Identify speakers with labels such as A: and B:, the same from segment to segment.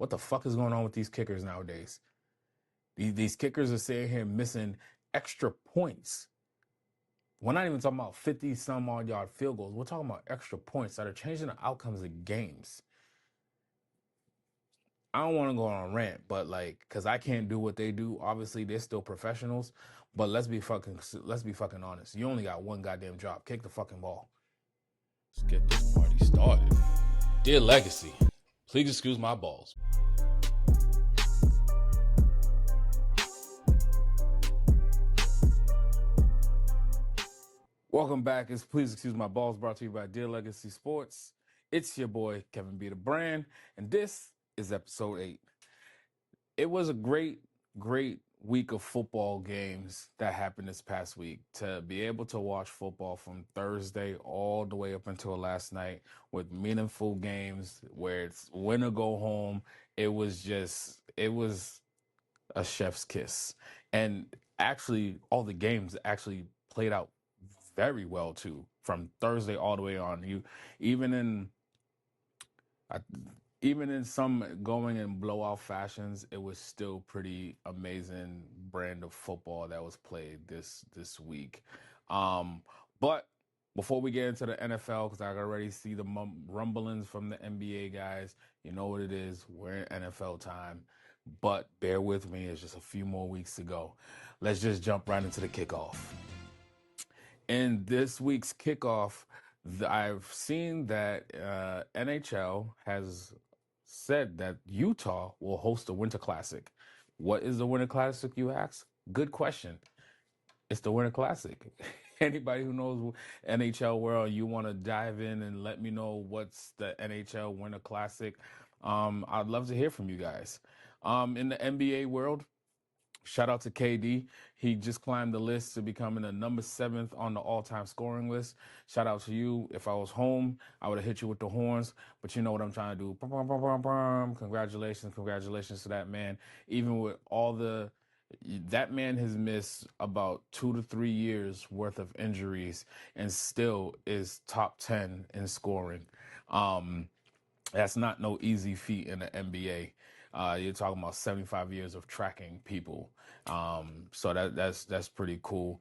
A: What the fuck is going on with these kickers nowadays? These kickers are sitting here missing extra points. We're not even talking about 50 some odd yard field goals. We're talking about extra points that are changing the outcomes of games. I don't want to go on a rant, but like, cause I can't do what they do. Obviously, they're still professionals, but let's be fucking honest. You only got one goddamn job. Kick the fucking ball. Let's get this party started. Dear Legacy, please excuse my balls. Welcome back. It's Please Excuse My Balls, brought to you by Dear Legacy Sports. It's your boy, Kevin B. the Brand, and this is episode 8. It was a great week of football games that happened this past week. To be able to watch football from Thursday all the way up until last night with meaningful games where it's win or go home, it was a chef's kiss. And actually, all the games actually played out very well too, from Thursday all the way on. Even in even in some going in blowout fashions, it was still pretty amazing brand of football that was played this week. But before we get into the NFL, because I can already see the rumblings from the NBA guys, you know what it is. We're in NFL time. But bear with me, it's just a few more weeks to go. Let's just jump right into the kickoff. In this week's kickoff, I've seen that NHL has said that Utah will host the Winter Classic. What is the Winter Classic, you ask? Good question. It's the Winter Classic. Anybody who knows NHL world, you want to dive in and let me know what's the NHL Winter Classic. I'd love to hear from you guys. In the NBA world, shout out to KD. He just climbed the list to becoming the number 7th on the all-time scoring list. Shout out to you. If I was home, I would have hit you with the horns, but you know what I'm trying to do. Congratulations to that man. Even with that man has missed about 2 to 3 years worth of injuries and still is top 10 in scoring. That's not no easy feat in the NBA. You're talking about 75 years of tracking people. So that's pretty cool.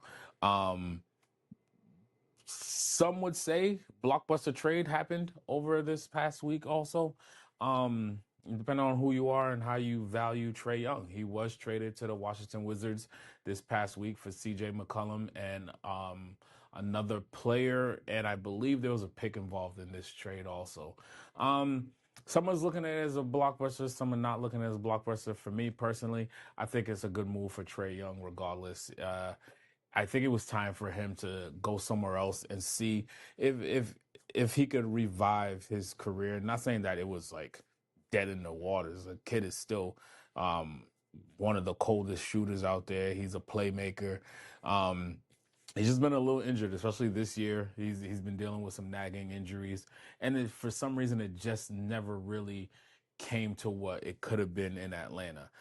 A: Some would say blockbuster trade happened over this past week also. Depending on who you are and how you value Trae Young. He was traded to the Washington Wizards this past week for CJ McCollum and another player, and I believe there was a pick involved in this trade also. Someone's looking at it as a blockbuster, someone not looking at it as a blockbuster. For me personally, I think it's a good move for Trae Young regardless. I think it was time for him to go somewhere else and see if he could revive his career. Not saying that it was like dead in the waters. The kid is still one of the coldest shooters out there. He's a playmaker. He's just been a little injured, especially this year. He's been dealing with some nagging injuries, and for some reason, it just never really came to what it could have been in Atlanta.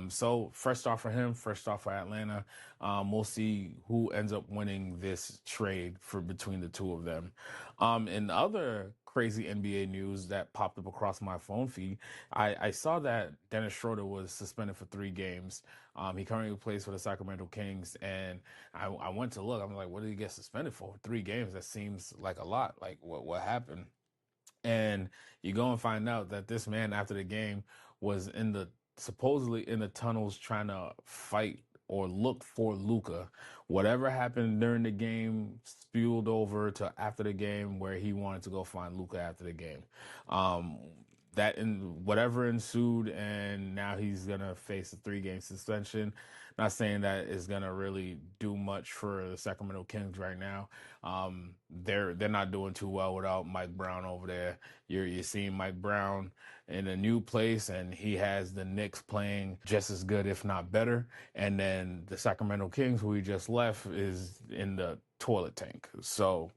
A: So first off for him, first off for Atlanta, we'll see who ends up winning this trade for between the two of them. In other crazy NBA news that popped up across my phone feed, I saw that Dennis Schroeder was suspended for 3 games. He currently plays for the Sacramento Kings, and I went to look. I'm like, what did he get suspended for? 3 games? That seems like a lot. Like, what happened? And you go and find out that this man, after the game, was supposedly in the tunnels trying to fight or look for Luca. Whatever happened during the game spewed over to after the game, where he wanted to go find Luca after the game. That in whatever ensued, and now he's gonna face a 3-game suspension. Not saying that is gonna really do much for the Sacramento Kings right now. They're not doing too well without Mike Brown over there. You're seeing Mike Brown in a new place, and he has the Knicks playing just as good, if not better. And then the Sacramento Kings, who he just left, is in the toilet tank. So,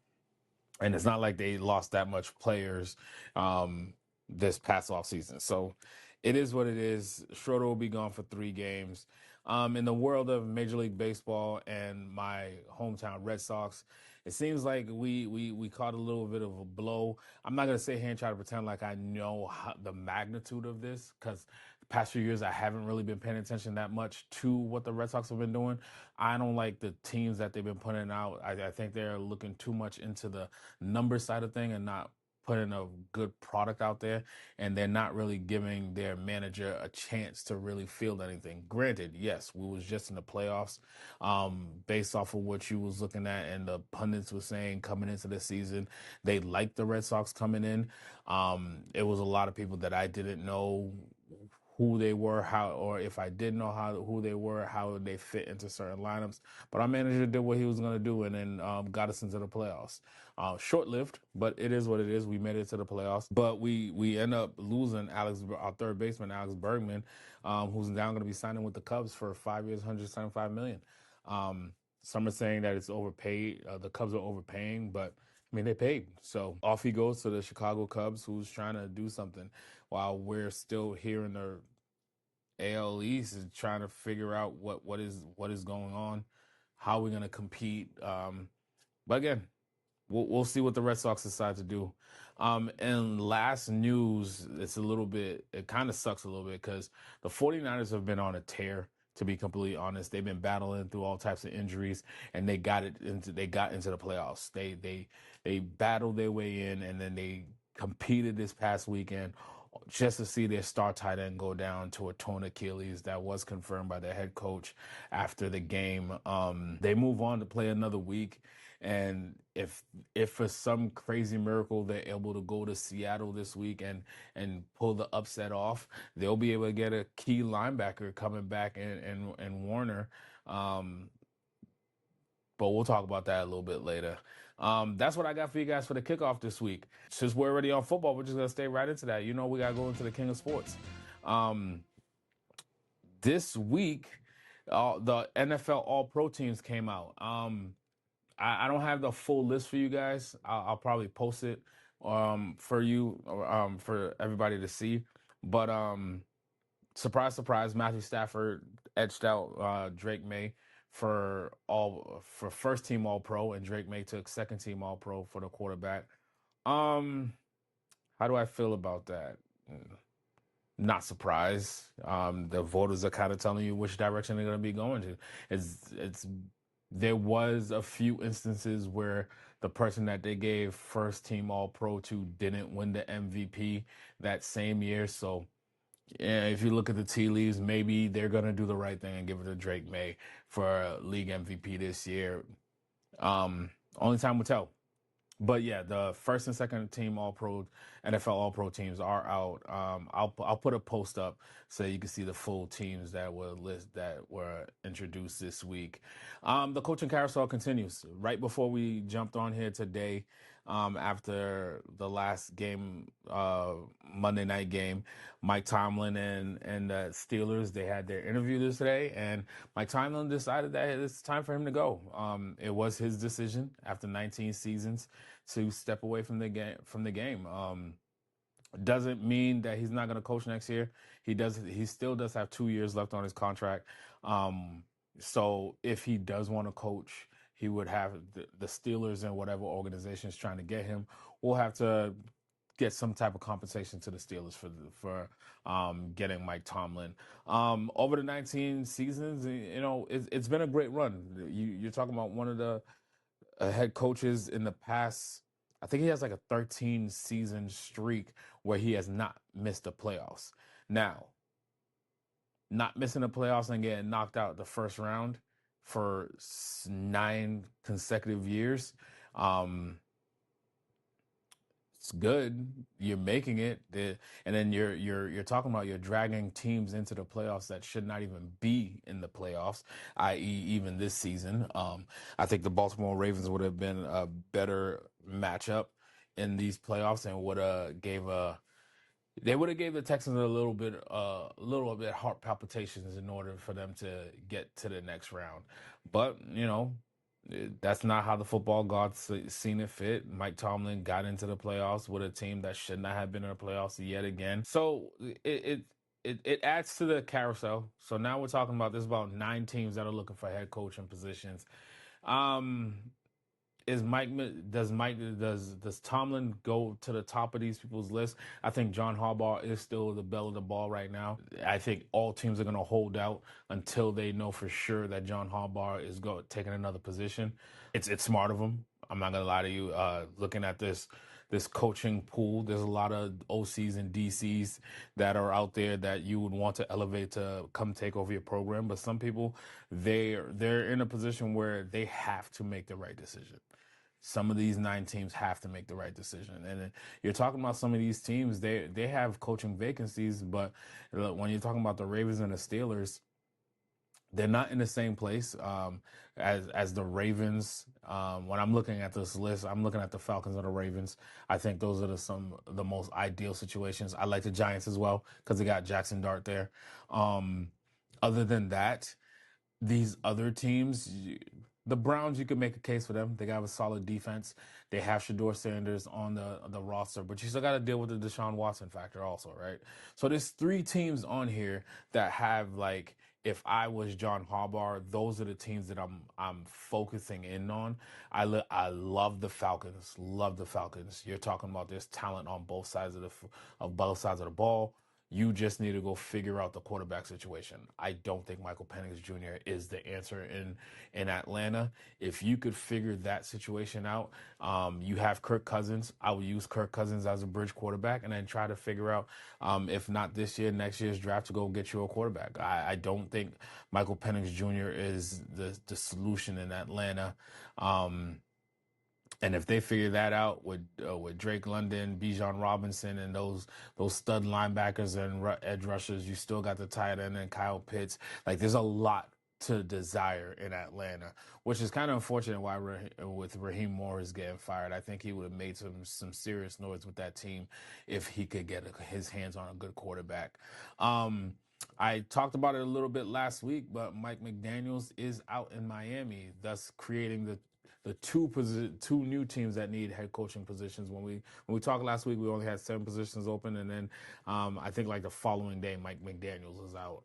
A: and it's not like they lost that much players this past off season. So it is what it is. Schroeder will be gone for 3 games. In the world of Major League Baseball and my hometown Red Sox, It seems like we caught a little bit of a blow. I'm not gonna sit here and try to pretend like I know the magnitude of this, because the past few years I haven't really been paying attention that much to what the Red Sox have been doing. I don't like the teams that they've been putting out. I think they're looking too much into the number side of thing and not putting a good product out there, and they're not really giving their manager a chance to really field anything. Granted, yes, we was just in the playoffs, based off of what you was looking at, and the pundits were saying coming into the season they liked the Red Sox coming in. It was a lot of people that I didn't know who they were, how, or if I did know who they were, how they fit into certain lineups. But our manager did what he was going to do, and then got us into the playoffs. Short lived, but it is what it is. We made it to the playoffs, but we end up losing our third baseman, Alex Bergman, who's now going to be signing with the Cubs for 5 years, $175 million. Some are saying that it's overpaid. The Cubs are overpaying, but I mean, they paid. So off he goes to the Chicago Cubs, who's trying to do something while we're still here in the AL East is trying to figure out what is going on, how we're going to compete. But again, we'll see what the Red Sox decide to do. And last news, it kind of sucks a little bit, because the 49ers have been on a tear. To be completely honest, they've been battling through all types of injuries, and they got into the playoffs. They battled their way in, and then they competed this past weekend, just to see their star tight end go down to a torn Achilles. That was confirmed by their head coach after the game. They move on to play another week, and if for some crazy miracle they're able to go to Seattle this week and pull the upset off, they'll be able to get a key linebacker coming back and Warner. But we'll talk about that a little bit later. That's what I got for you guys for the kickoff this week. Since we're already on football, we're just gonna stay right into that. We gotta go into the king of sports. This week, the NFL All Pro teams came out. I don't have the full list for you guys. I'll probably post it for you, for everybody to see. But surprise, surprise, Matthew Stafford edged out Drake May for first team All Pro, and Drake May took second team All Pro for the quarterback. How do I feel about that? Not surprised. The voters are kind of telling you which direction they're going to be going to. There was a few instances where the person that they gave first team All Pro to didn't win the MVP that same year. So yeah, if you look at the tea leaves, maybe they're going to do the right thing and give it to Drake May for league MVP this year. Only time will tell. But yeah, the first and second team All Pro, NFL All Pro teams are out. I'll put a post up so you can see the full teams that were introduced this week. The coaching carousel continues. Right before we jumped on here today, after the last game, Monday night game, Mike Tomlin and the Steelers, they had their interview this today, and Mike Tomlin decided that it's time for him to go. It was his decision after 19 seasons to step away from the game. Doesn't mean that he's not going to coach next year. He still does have 2 years left on his contract. So if he does want to coach, he would have the Steelers and whatever organization is trying to get him will have to get some type of compensation to the Steelers for getting Mike Tomlin. Over the 19 seasons, it's been a great run. You're talking about one of the head coaches in the past. I think he has like a 13 season streak where he has not missed the playoffs. Now, not missing the playoffs and getting knocked out the first round for 9 consecutive years. It's good. You're making it, and then you're talking about you're dragging teams into the playoffs that should not even be in the playoffs, i.e., even this season. I think the Baltimore Ravens would have been a better matchup in these playoffs, and they would have gave the Texans a little bit heart palpitations in order for them to get to the next round. But that's not how the football gods seen it fit. Mike Tomlin got into the playoffs with a team that should not have been in the playoffs yet again. So it adds to the carousel. So now we're talking about there's about 9 teams that are looking for head coaching positions. Does Tomlin go to the top of these people's list? I think John Harbaugh is still the belle of the ball right now. I think all teams are going to hold out until they know for sure that John Harbaugh is taking another position. It's smart of him. I'm not gonna lie to you. Looking at this coaching pool, there's a lot of OCs and DCs that are out there that you would want to elevate to come take over your program. But some people, they're in a position where they have to make the right decision. Some of these 9 teams have to make the right decision, and you're talking about some of these teams. They have coaching vacancies, but when you're talking about the Ravens and the Steelers, they're not in the same place as the Ravens. When I'm looking at this list, I'm looking at the Falcons and the Ravens. I think those are some of the most ideal situations. I like the Giants as well because they got Jackson Dart there. Other than that, these other teams, the Browns, you could make a case for them. They got a solid defense. They have Shador Sanders on the roster, but you still got to deal with the Deshaun Watson factor also, right? So there's 3 teams on here that have, like, if I was John Harbaugh, those are the teams that I'm focusing in on. I love the Falcons. Love the Falcons. You're talking about there's talent on both sides of both sides of the ball. You just need to go figure out the quarterback situation. I don't think Michael Penix Jr. is the answer in Atlanta. If you could figure that situation out, you have Kirk Cousins. I would use Kirk Cousins as a bridge quarterback and then try to figure out, if not this year, next year's draft to go get you a quarterback. I don't think Michael Penix Jr. is the solution in Atlanta. And if they figure that out with Drake London, Bijan Robinson, and those stud linebackers and edge rushers, you still got the tight end and Kyle Pitts. Like, there's a lot to desire in Atlanta, which is kind of unfortunate why with Raheem Morris getting fired. I think he would have made some serious noise with that team if he could get his hands on a good quarterback. I talked about it a little bit last week, but Mike McDaniels is out in Miami, thus creating the two new teams that need head coaching positions. When we talked last week, we only had 7 positions open, and then I think like the following day, Mike McDaniels is out.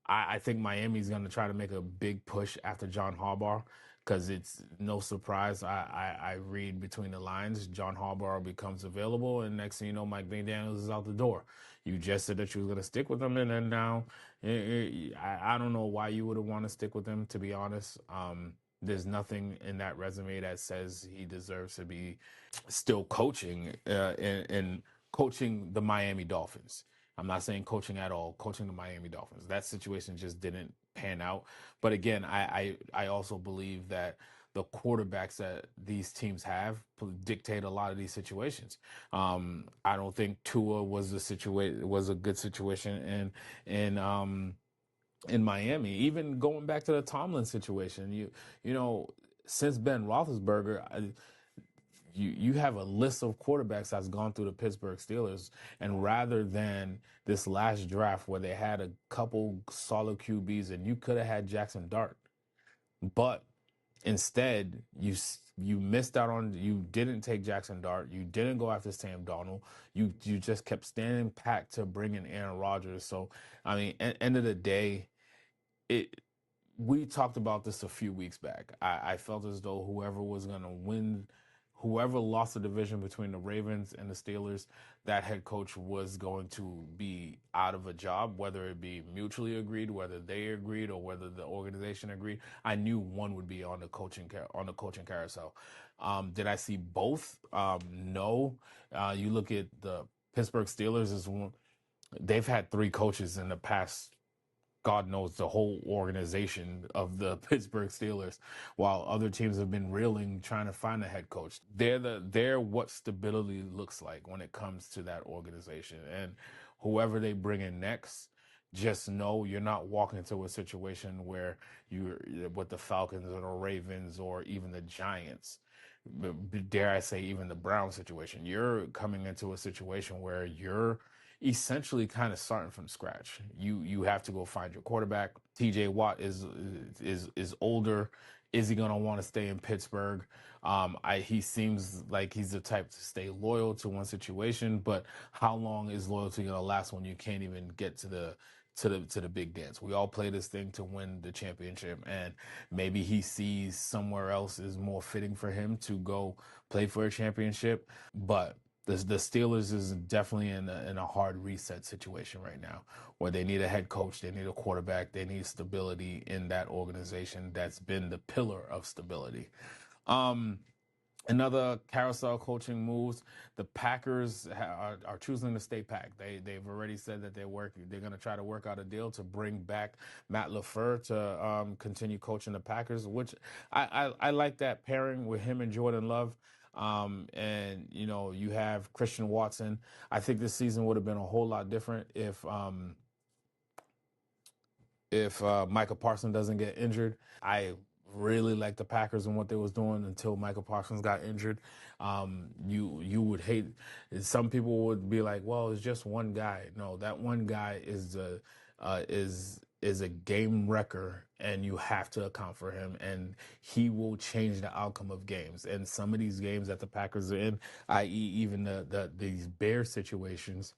A: I think Miami's going to try to make a big push after John Harbaugh because it's no surprise. I read between the lines, John Harbaugh becomes available, and next thing you know, Mike McDaniels is out the door. You just said that you were going to stick with him, and then now I don't know why you would want to stick with him, to be honest. There's nothing in that resume that says he deserves to be still coaching and coaching the Miami Dolphins. I'm not saying coaching at all, coaching the Miami Dolphins. That situation just didn't pan out. But again, I also believe that the quarterbacks that these teams have dictate a lot of these situations. I don't think Tua was a good situation in Miami. Even going back to the Tomlin situation, you know, since Ben Roethlisberger, you have a list of quarterbacks that's gone through the Pittsburgh Steelers, and rather than this last draft where they had a couple solid QBs and you could have had Jackson Dart, but instead you missed out on, you didn't take Jackson Dart, you didn't go after Sam Darnold, you just kept standing pat to bring in Aaron Rodgers. So I mean, at end of the day, it we talked about this a few weeks back. I felt as though whoever was going to win, whoever lost the division between the Ravens and the Steelers, that head coach was going to be out of a job, whether it be mutually agreed, whether they agreed, or whether the organization agreed. I knew one would be on the coaching carousel. Did I see both? No. You look at the Pittsburgh Steelers as one. They've had 3 coaches in the past, God knows, the whole organization of the Pittsburgh Steelers, while other teams have been reeling trying to find a head coach. They're what stability looks like when it comes to that organization. And whoever they bring in next, just know you're not walking into a situation where you're with the Falcons or the Ravens or even the Giants. Dare I say, even the Brown situation. You're coming into a situation where you're essentially kind of starting from scratch. You have to go find your quarterback. TJ Watt is older. Is he going to want to stay in Pittsburgh? He seems like he's the type to stay loyal to one situation, but how long is loyalty going to last when you can't even get to the big dance? We all play this thing to win the championship, and maybe he sees somewhere else is more fitting for him to go play for a championship. But the Steelers is definitely in a hard reset situation right now, where they need a head coach, they need a quarterback, they need stability in that organization that's been the pillar of stability. Another carousel coaching moves. The Packers are choosing to stay packed. They've already said that they're going to try to work out a deal to bring back Matt LaFleur to continue coaching the Packers, which I like that pairing with him and Jordan Love. And you have Christian Watson. I think this season would have been a whole lot different if Michael Parsons doesn't get injured. I really like the Packers and what they was doing until Michael Parsons got injured. You would hate. Some people would be like, "Well, it's just one guy." No, that one guy is a game wrecker, and you have to account for him, and he will change the outcome of games. And some of these games that the Packers are in, i.e., even these Bear situations,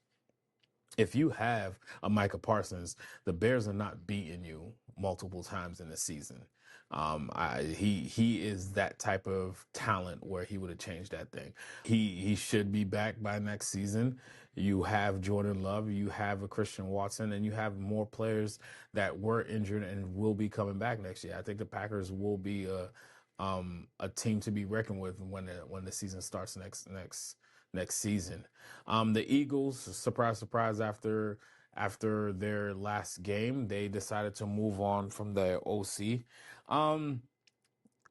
A: if you have a Micah Parsons, the Bears are not beating you multiple times in the season. He is that type of talent where he would have changed that thing. He should be back by next season. You have Jordan Love, you have a Christian Watson, and you have more players that were injured and will be coming back next year. I think the Packers will be a team to be reckoned with when the season starts next season. The Eagles, surprise, surprise, after their last game, they decided to move on from their OC.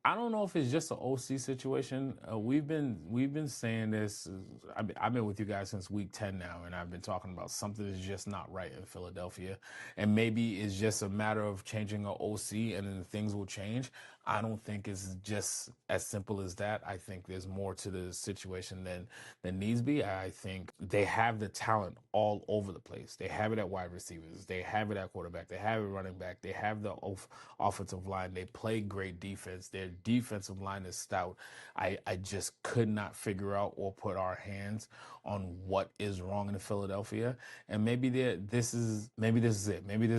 A: I don't know if it's just an OC situation. We've been saying this. I've been with you guys since week 10 now, and I've been talking about something is just not right in Philadelphia, and maybe it's just a matter of changing an OC, and then things will change. I don't think it's just as simple as that. I think there's more to the situation than needs be. I think they have the talent all over the place. They have it at wide receivers. They have it at quarterback. They have it running back. They have the offensive line. They play great defense. Their defensive line is stout. I just could not figure out or put our hands on what is wrong in Philadelphia. And maybe this is it. Maybe this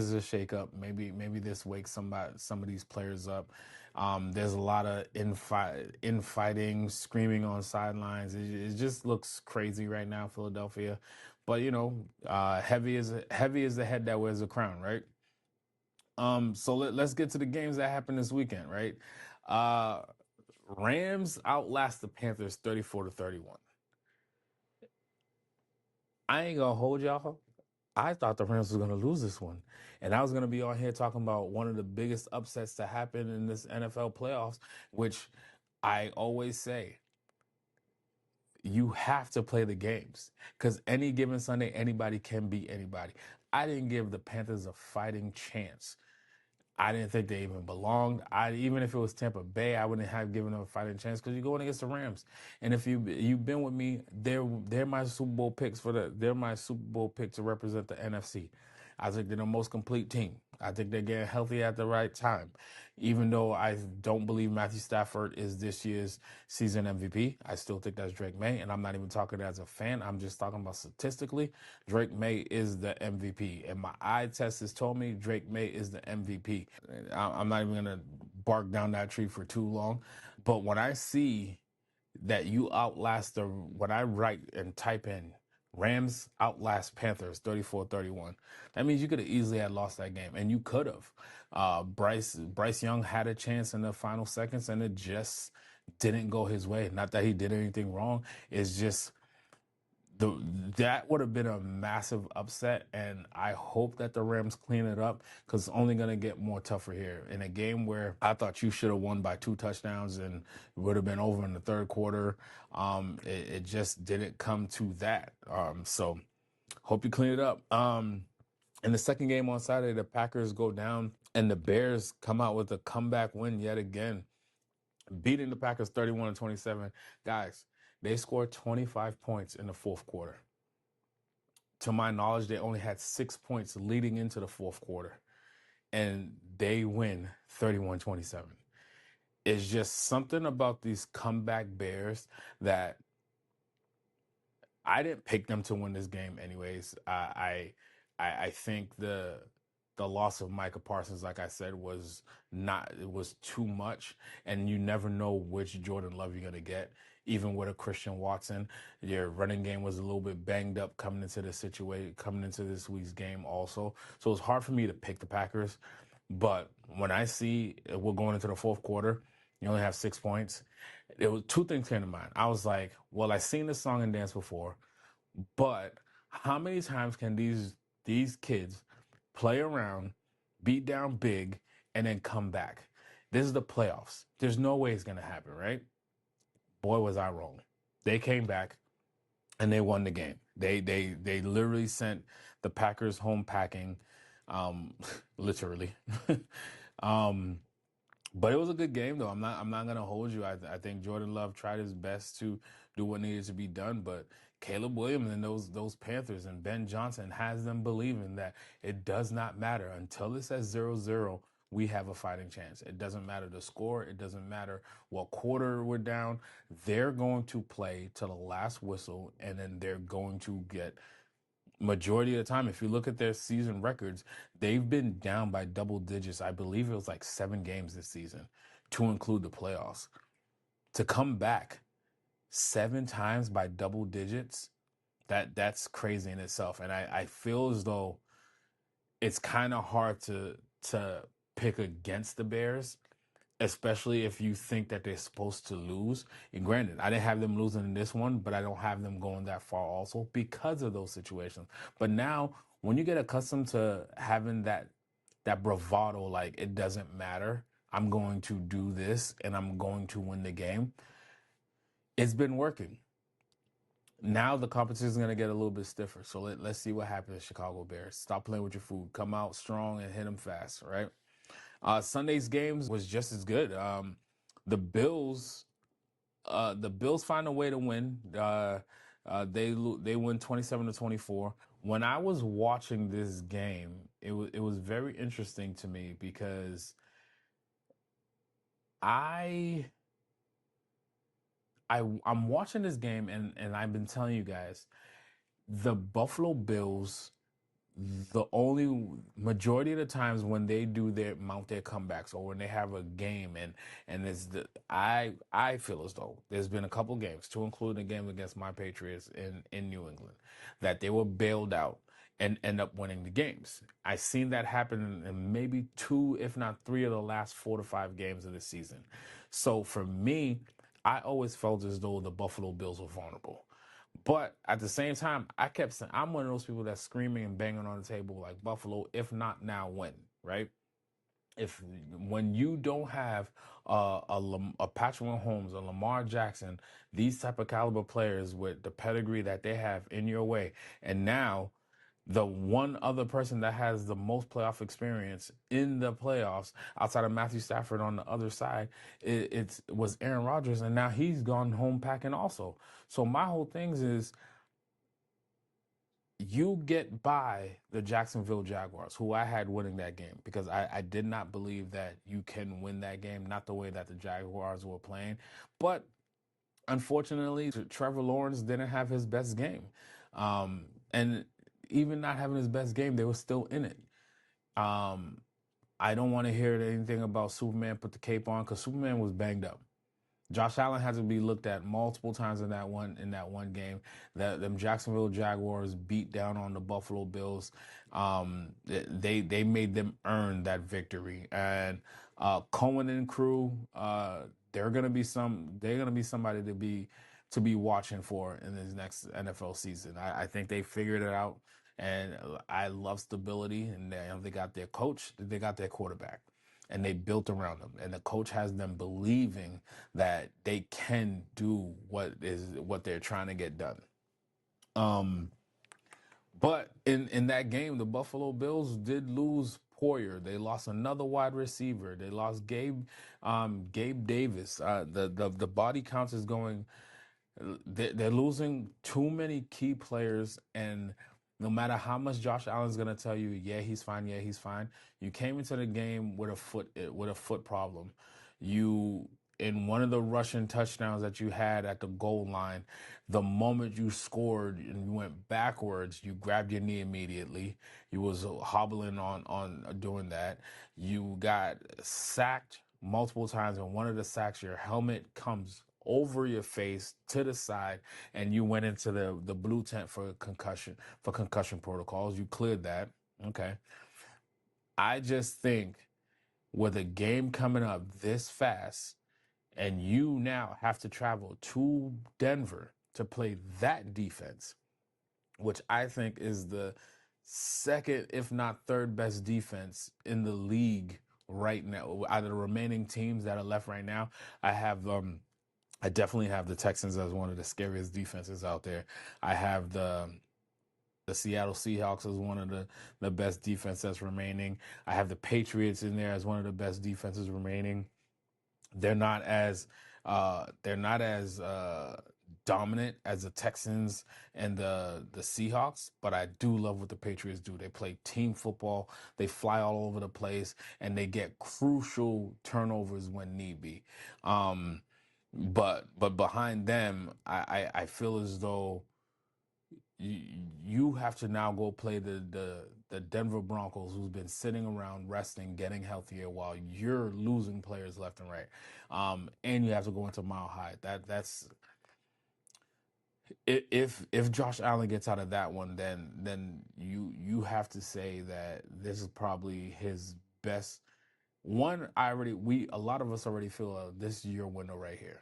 A: is a shakeup. Maybe this wakes some of these players up. There's a lot of infighting, screaming on sidelines. It just looks crazy right now, Philadelphia. But heavy is the head that wears the crown, right? So let's get to the games that happened this weekend, right? Rams outlast the Panthers 34-31. I ain't gonna hold y'all. I thought the Rams was gonna lose this one, and I was gonna be on here talking about one of the biggest upsets to happen in this NFL playoffs, which I always say you have to play the games because any given Sunday, anybody can beat anybody. I didn't give the Panthers a fighting chance. I didn't think they even belonged. Even if it was Tampa Bay, I wouldn't have given them a fighting chance because you're going against the Rams. And if you've been with me, they're my Super Bowl picks they're my Super Bowl pick to represent the NFC. I think they're the most complete team. I think they're getting healthy at the right time. Even though I don't believe Matthew Stafford is this year's season MVP, I still think that's Drake May. And I'm not even talking as a fan. I'm just talking about statistically. Drake May is the MVP. And my eye test has told me Drake May is the MVP. I'm not even going to bark down that tree for too long. But when I see that you outlast when I write and type in Rams outlast Panthers 34-31, that means you could have easily had lost that game, and you could have. Bryce Young had a chance in the final seconds, and it just didn't go his way. Not that he did anything wrong. It's just that would have been a massive upset, and I hope that the Rams clean it up because it's only going to get more tougher here. In a game where I thought you should have won by 2 touchdowns and it would have been over in the third quarter, it just didn't come to that. So hope you clean it up. In the second game on Saturday, the Packers go down and the Bears come out with a comeback win yet again, beating the Packers 31-27. Guys, they scored 25 points in the fourth quarter. To my knowledge, they only had 6 points leading into the fourth quarter, and they win 31-27. It's just something about these comeback Bears that I didn't pick them to win this game anyways. I think the loss of Micah Parsons, like I said, was not it was too much, and you never know which Jordan Love you're gonna get. Even with a Christian Watson, your running game was a little bit banged up coming into the situation, coming into this week's game also. So it's hard for me to pick the Packers. But when I see we're going into the fourth quarter, you only have 6 points. It was two things came to mind. I was like, well, I've seen this song and dance before, but how many times can these kids play around, beat down big, and then come back? This is the playoffs. There's no way it's gonna happen, right? Boy, was I wrong. They came back and they won the game. They literally sent the Packers home packing, um, literally. um, but it was a good game, though. I'm not gonna hold you. I think Jordan Love tried his best to do what needed to be done, but Caleb Williams and those Panthers and Ben Johnson has them believing that it does not matter until it says 0-0. We have a fighting chance. It doesn't matter the score. It doesn't matter what quarter we're down. They're going to play to the last whistle, and then they're going to get majority of the time. If you look at their season records, they've been down by double digits. I believe it was like 7 games this season, to include the playoffs. To come back 7 times by double digits, that's crazy in itself. And I feel as though it's kind of hard to pick against the Bears, especially if you think that they're supposed to lose. And granted, I didn't have them losing in this one, but I don't have them going that far also because of those situations. But now, when you get accustomed to having that bravado, like it doesn't matter, I'm going to do this and I'm going to win the game. It's been working. Now the competition is going to get a little bit stiffer. So let's see what happens, Chicago Bears. Stop playing with your food. Come out strong and hit them fast, right? Sunday's games was just as good. The Bills, the Bills find a way to win. They win 27-24. When I was watching this game, it was very interesting to me because I I'm watching this game and I've been telling you guys the Buffalo Bills, the only majority of the times when they do their mount their comebacks or when they have a game and it's the I feel as though there's been a couple games, to include the game against my Patriots in New England, that they were bailed out and end up winning the games. I've seen that happen in maybe 2, if not 3 of the last 4 to 5 games of the season. So for me, I always felt as though the Buffalo Bills were vulnerable. But at the same time, I kept saying, I'm one of those people that's screaming and banging on the table like Buffalo, if not now, when, right? If when you don't have a Patrick Mahomes, a Lamar Jackson, these type of caliber players with the pedigree that they have in your way, and now the one other person that has the most playoff experience in the playoffs outside of Matthew Stafford on the other side, it was Aaron Rodgers, and now he's gone home packing also. So my whole thing is you get by the Jacksonville Jaguars, who I had winning that game because I did not believe that you can win that game, not the way that the Jaguars were playing. But unfortunately, Trevor Lawrence didn't have his best game. And even not having his best game, they were still in it. Um, I don't want to hear anything about Superman put the cape on because Superman was banged up. Josh Allen had to be looked at multiple times in that one game. That them Jacksonville Jaguars beat down on the Buffalo Bills. They made them earn that victory. And Cohen and crew, they're gonna be somebody to be watching for in this next NFL season. I think they figured it out, and I love stability. And they got their coach, they got their quarterback, and they built around them. And the coach has them believing that they can do what they're trying to get done. Um, but in that game, the Buffalo Bills did lose Poyer. They lost another wide receiver. They lost Gabe Davis. The body counts is going. They're losing too many key players, and no matter how much Josh Allen's gonna tell you, yeah, he's fine, you came into the game with a foot problem. You in one of the Russian touchdowns that you had at the goal line, the moment you scored and you went backwards, you grabbed your knee immediately. You was hobbling on doing that. You got sacked multiple times, and one of the sacks, your helmet comes over your face to the side, and you went into the blue tent for concussion protocols. You cleared that. Okay. I just think with a game coming up this fast, and you now have to travel to Denver to play that defense, which I think is the second, if not third best defense in the league right now. Out of the remaining teams that are left right now, I definitely have the Texans as one of the scariest defenses out there. I have the Seattle Seahawks as one of the best defenses remaining. I have the Patriots in there as one of the best defenses remaining. They're not as dominant as the Texans and the Seahawks, but I do love what the Patriots do. They play team football, they fly all over the place, and they get crucial turnovers when need be. Um, but behind them, I feel as though you, you have to now go play the Denver Broncos, who's been sitting around resting, getting healthier, while you're losing players left and right. And you have to go into Mile High. That's if Josh Allen gets out of that one, then you have to say that this is probably his best one. A lot of us already feel this is your window right here.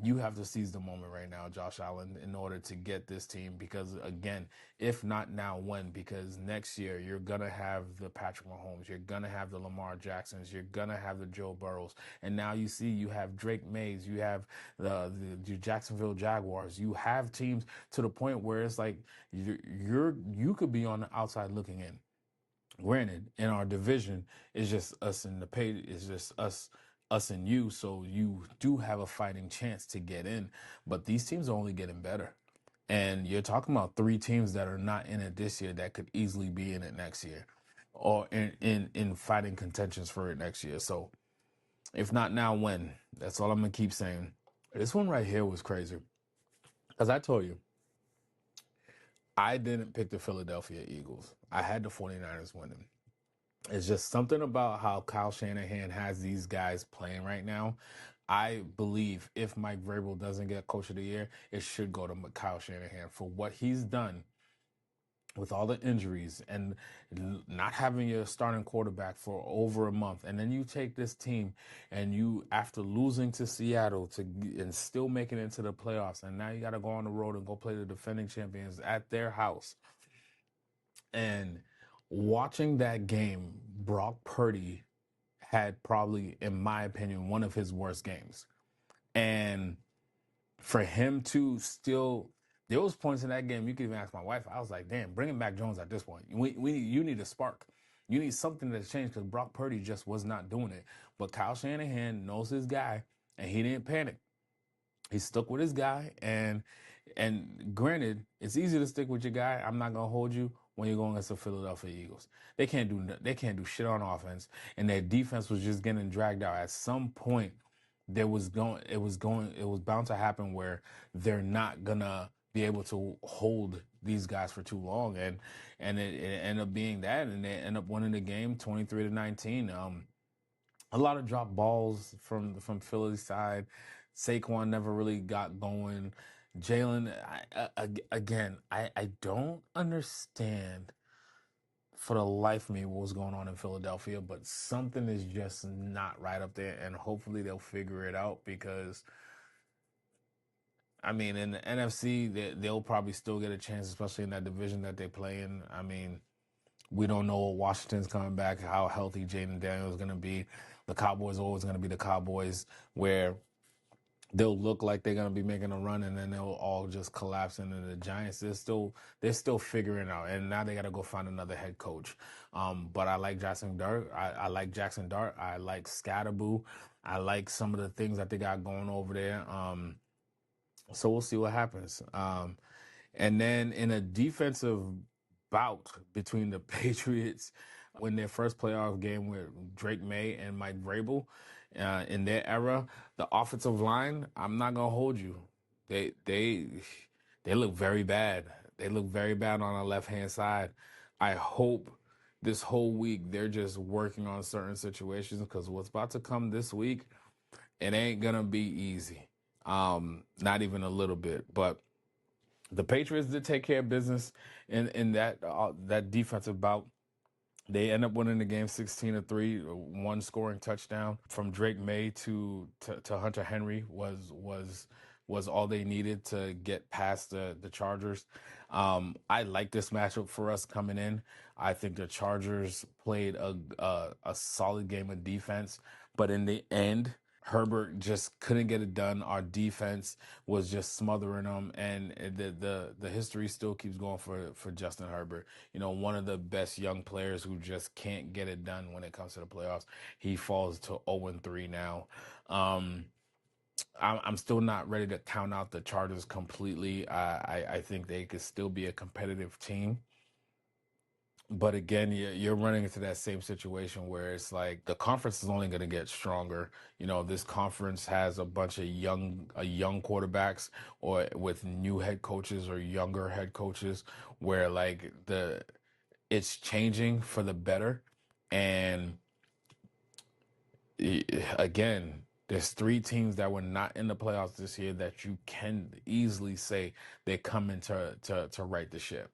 A: You have to seize the moment right now, Josh Allen, in order to get this team. Because again, if not now, when? Because next year you're gonna have the Patrick Mahomes, you're gonna have the Lamar Jacksons, you're gonna have the Joe Burrows, and now you see you have Drake Mays, you have the Jacksonville Jaguars, you have teams to the point where it's like you could be on the outside looking in. Granted, in our division, it's just us and the pay. It's just us and you. So you do have a fighting chance to get in. But these teams are only getting better, and you're talking about three teams that are not in it this year that could easily be in it next year, or in fighting contentions for it next year. So if not now, when? That's all I'm gonna keep saying. This one right here was crazy because I told you I didn't pick the Philadelphia Eagles. I had the 49ers winning. It's just something about how Kyle Shanahan has these guys playing right now. I believe if Mike Vrabel doesn't get Coach of the Year, it should go to Kyle Shanahan for what he's done with all the injuries and not having your starting quarterback for over a month. And then you take this team and you, after losing to Seattle and still making it into the playoffs, and now you got to go on the road and go play the defending champions at their house. And watching that game, Brock Purdy had probably, in my opinion, one of his worst games. And for him to still, there was points in that game, you could even ask my wife, I was like, damn, bringing back Jones at this point. You need a spark. You need something that's changed because Brock Purdy just was not doing it. But Kyle Shanahan knows his guy, and he didn't panic. He stuck with his guy, and granted, it's easy to stick with your guy. I'm not gonna hold you when you're going against the Philadelphia Eagles. They can't do shit on offense, and their defense was just getting dragged out. At some point, it was bound to happen where they're not gonna be able to hold these guys for too long, and it ended up being that, and they end up winning the game 23-19. A lot of drop balls from Philly's side. Saquon never really got going. Jalen, again, I don't understand for the life of me what was going on in Philadelphia, but something is just not right up there, and hopefully they'll figure it out because, I mean, in the NFC, they'll probably still get a chance, especially in that division that they play in. I mean, we don't know what Washington's coming back, how healthy Jaden Daniels is going to be. The Cowboys are always going to be the Cowboys, where they'll look like they're going to be making a run, and then they'll all just collapse. And then the Giants, they're still figuring it out, and now they got to go find another head coach. But I like Jackson Dart. I like Jackson Dart. I like Scatterboo. I like some of the things that they got going over there. So we'll see what happens. And then in a defensive bout between the Patriots win their first playoff game with Drake May and Mike Vrabel in their era. The offensive line, I'm not gonna hold you. They they they look very bad. They look very bad on the left hand side. I hope this whole week they're just working on certain situations because what's about to come this week, it ain't gonna be easy. Not even a little bit. But the Patriots did take care of business in that defensive bout. They end up winning the game 16-3. One scoring touchdown from Drake May to Hunter Henry was all they needed to get past the Chargers. I like this matchup for us coming in. I think the Chargers played a solid game of defense, but in the end, Herbert just couldn't get it done. Our defense was just smothering them, and the history still keeps going for Justin Herbert. You know, one of the best young players who just can't get it done when it comes to the playoffs. He falls to 0-3 now. I'm still not ready to count out the Chargers completely. I think they could still be a competitive team. But again, you're running into that same situation where it's like the conference is only going to get stronger. You know, this conference has a bunch of young quarterbacks or with new head coaches or younger head coaches where like it's changing for the better. And again, there's three teams that were not in the playoffs this year that you can easily say they come in to right the ship.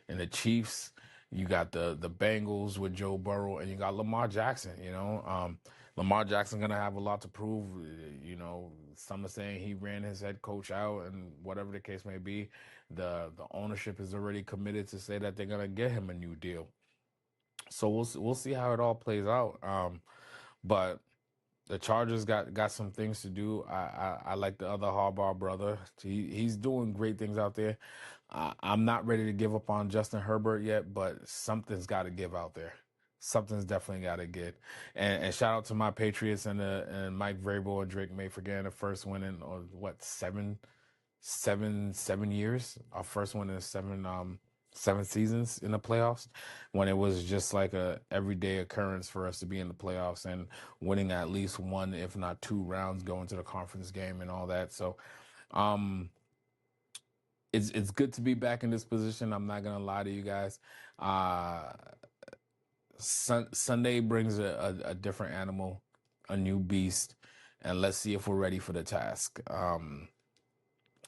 A: And the Chiefs, you got the Bengals with Joe Burrow, and you got Lamar Jackson. You know, Lamar Jackson gonna have a lot to prove. You know, some are saying he ran his head coach out, and whatever the case may be, the ownership is already committed to say that they're gonna get him a new deal. So we'll see how it all plays out. But the Chargers got some things to do. I like the other Harbaugh brother. He's doing great things out there. I'm not ready to give up on Justin Herbert yet, but something's got to give out there. Something's definitely got to get. And shout out to my Patriots and Mike Vrabel and Drake May for getting the first win in what 7 years. Our first one in seven seasons in the playoffs, when it was just like a everyday occurrence for us to be in the playoffs and winning at least one, if not two rounds, going to the conference game and all that. So it's good to be back in this position. I'm not gonna lie to you guys. Sunday brings a different animal, a new beast, and let's see if we're ready for the task. And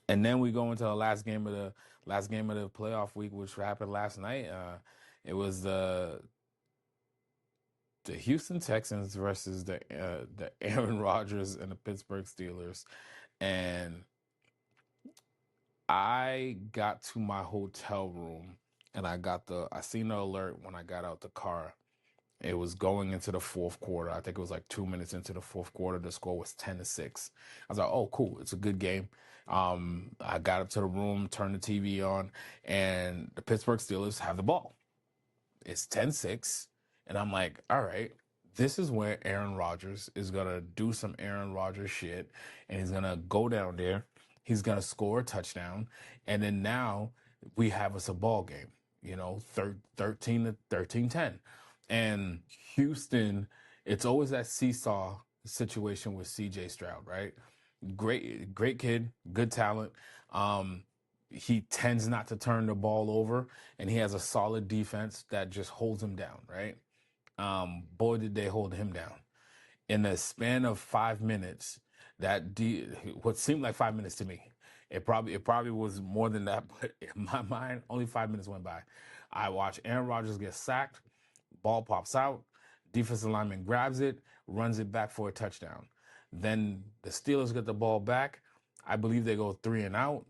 A: then we go into the last game of the playoff week, which happened last night. It was the Houston Texans versus the Aaron Rodgers and the Pittsburgh Steelers, and I got to my hotel room and I seen the alert when I got out the car. It was going into the fourth quarter. I think it was like 2 minutes into the fourth quarter. The score was 10-6. I was like, oh, cool. It's a good game. I got up to the room, turned the TV on, and the Pittsburgh Steelers have the ball. It's 10-6. And I'm like, all right, this is where Aaron Rodgers is going to do some Aaron Rodgers shit. And he's going to go down there. He's going to score a touchdown. And then now we have us a ball game, 13-10. And Houston, it's always that seesaw situation with CJ Stroud, right? Great kid, good talent. He tends not to turn the ball over, and he has a solid defense that just holds him down, right? Boy, did they hold him down. In the span of 5 minutes, what seemed like 5 minutes to me, it probably was more than that, but in my mind, only 5 minutes went by. I watched Aaron Rodgers get sacked. Ball pops out, defensive lineman grabs it, runs it back for a touchdown. Then the Steelers get the ball back. I believe they go 3-and-out,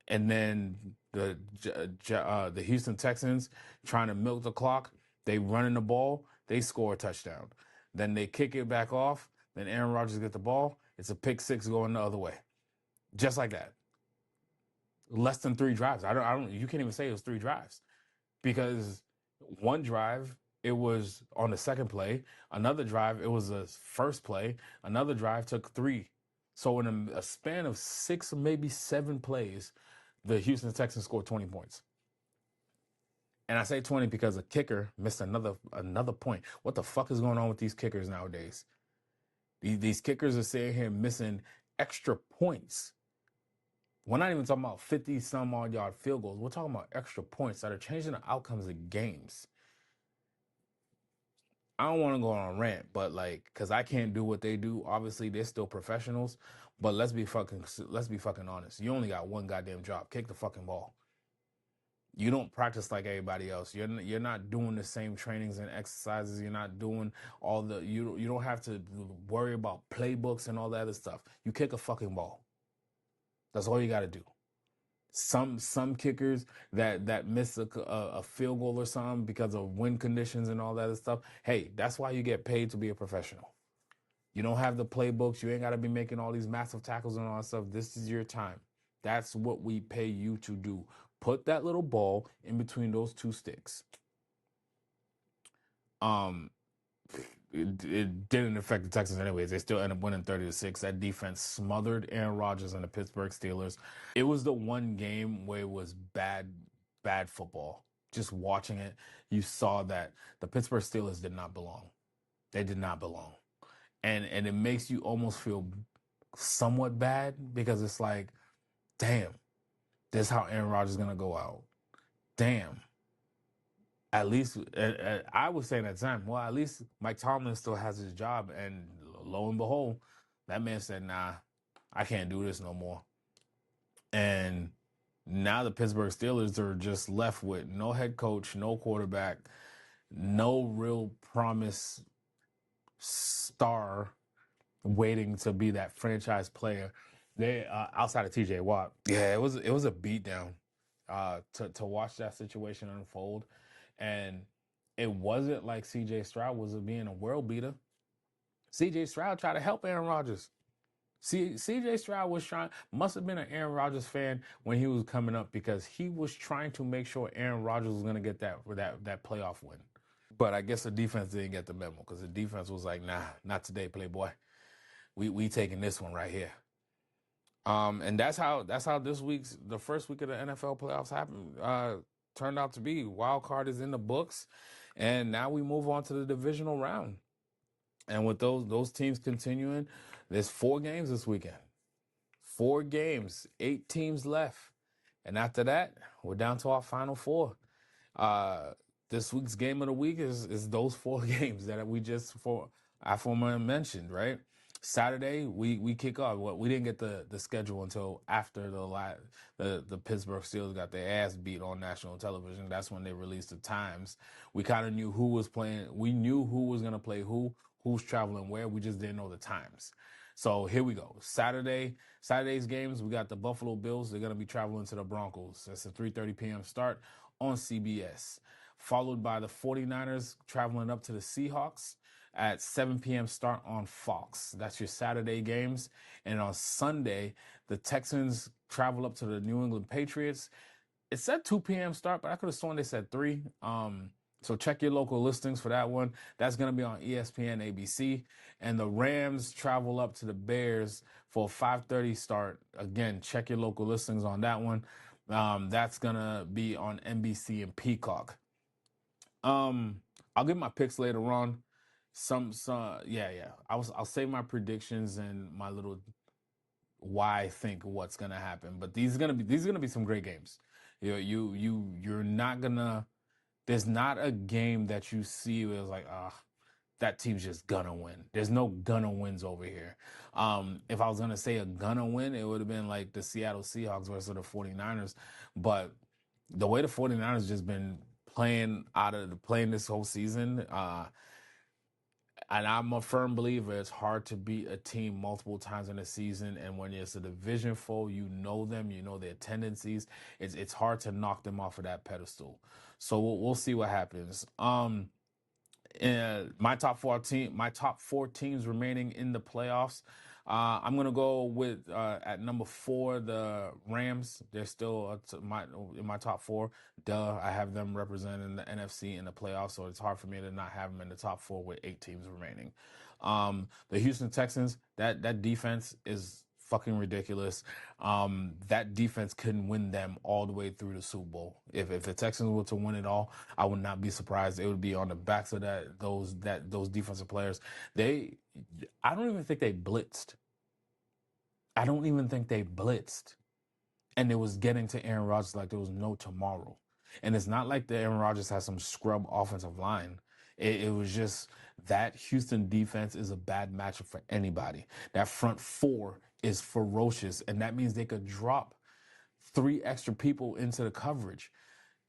A: and then the Houston Texans trying to milk the clock. They run in the ball. They score a touchdown. Then they kick it back off. Then Aaron Rodgers gets the ball. It's a pick six going the other way, just like that. Less than 3 drives. I don't. You can't even say it was 3 drives, because one drive, it was on the second play. Another drive, it was the first play. Another drive took 3. So in a span of 6, maybe 7 plays, the Houston Texans scored 20 points. And I say 20 because a kicker missed another point. What the fuck is going on with these kickers nowadays? These kickers are sitting here missing extra points. We're not even talking about 50 some odd yard field goals. We're talking about extra points that are changing the outcomes of games. I don't want to go on a rant, but like, cause I can't do what they do. Obviously, they're still professionals, but let's be fucking honest. You only got one goddamn job: kick the fucking ball. You don't practice like everybody else. You're not doing the same trainings and exercises. You're not doing all the you don't have to worry about playbooks and all that other stuff. You kick a fucking ball. That's all you got to do. Some kickers that miss a field goal or something because of wind conditions and all that other stuff. Hey, that's why you get paid to be a professional. You don't have the playbooks. You ain't got to be making all these massive tackles and all that stuff. This is your time. That's what we pay you to do. Put that little ball in between those two sticks. It didn't affect the Texans anyways. They still end up winning 30-6. That defense smothered Aaron Rodgers and the Pittsburgh Steelers. It was the one game where it was bad football. Just watching it, you saw that the Pittsburgh Steelers did not belong. They did not belong. And it makes you almost feel somewhat bad because it's like, damn, this is how Aaron Rodgers is going to go out. Damn. At least, I was saying at the time, well, at least Mike Tomlin still has his job. And lo and behold, that man said, nah, I can't do this no more. And now the Pittsburgh Steelers are just left with no head coach, no quarterback, no real promise star waiting to be that franchise player. They outside of TJ Watt. Yeah, it was a beatdown to watch that situation unfold. And it wasn't like CJ Stroud was being a world beater. CJ Stroud tried to help Aaron Rodgers. CJ Stroud must have been an Aaron Rodgers fan when he was coming up because he was trying to make sure Aaron Rodgers was going to get that playoff win. But I guess the defense didn't get the memo because the defense was like, nah, not today, playboy. We taking this one right here. And that's how the first week of the NFL playoffs happened. Turned out to be. Wild card is in the books, and now we move on to the divisional round. And with those teams continuing, there's 4 games this weekend. 4 games, 8 teams left, and after that, we're down to our final 4. This week's game of the week is those 4 games that we just mentioned, right? Saturday we kick off. Well, we didn't get the schedule until after the Pittsburgh Steelers got their ass beat on national television. That's when they released the times. We kind of knew who was playing. We knew who was gonna play who's traveling where. We just didn't know the times. So here we go. Saturday's games. We got the Buffalo Bills. They're gonna be traveling to the Broncos. That's a 3:30 p.m. start on CBS. Followed by the 49ers traveling up to the Seahawks at 7 p.m. start on Fox. That's your Saturday games. And on Sunday, the Texans travel up to the New England Patriots. It said 2 p.m. start, but I could have sworn they said 3. So check your local listings for that one. That's going to be on ESPN ABC. And the Rams travel up to the Bears for a 5:30 start. Again, check your local listings on that one. That's going to be on NBC and Peacock. I'll give my picks later on. Yeah. I'll say my predictions and my little why I think what's gonna happen. But these are gonna be some great games. You're not gonna. There's not a game that you see where it's like that team's just gonna win. There's no gonna wins over here. If I was gonna say a gonna win, it would have been like the Seattle Seahawks versus the 49ers. But the way the 49ers just been playing this whole season, and I'm a firm believer it's hard to beat a team multiple times in a season. And when it's a division foe, you know them, you know their tendencies. It's hard to knock them off of that pedestal. So we'll see what happens. And my top 4 teams remaining in the playoffs. I'm gonna go with at number 4 the Rams. They're still in my top 4. I have them representing the NFC in the playoffs, so it's hard for me to not have them in the top 4 with 8 teams remaining. The Houston Texans, that defense is fucking ridiculous. That defense couldn't win them all the way through the Super Bowl. If the Texans were to win it all, I would not be surprised. It would be on the backs of those defensive players. I don't even think they blitzed. I don't even think they blitzed. And it was getting to Aaron Rodgers like there was no tomorrow. And it's not like the Aaron Rodgers has some scrub offensive line. It was just that Houston defense is a bad matchup for anybody. That front four is ferocious, and that means they could drop 3 extra people into the coverage.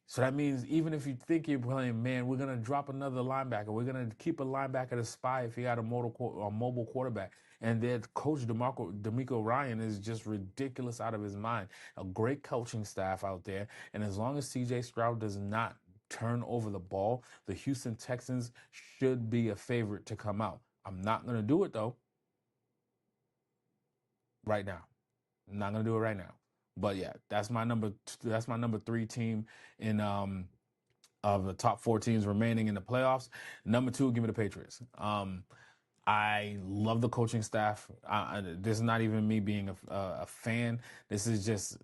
A: So that means even if you think you're playing, man, we're going to drop another linebacker. We're going to keep a linebacker to spy if you got a mobile quarterback. And then Coach DeMeco Ryan is just ridiculous out of his mind. A great coaching staff out there. And as long as CJ Stroud does not turn over the ball, the Houston Texans should be a favorite to come out. I'm not going to do it, though, right now. I'm not going to do it right now. But yeah, that's my number 3 team in of the top 4 teams remaining in the playoffs. Number 2, give me the Patriots. I love the coaching staff. This is not even me being a fan. This is just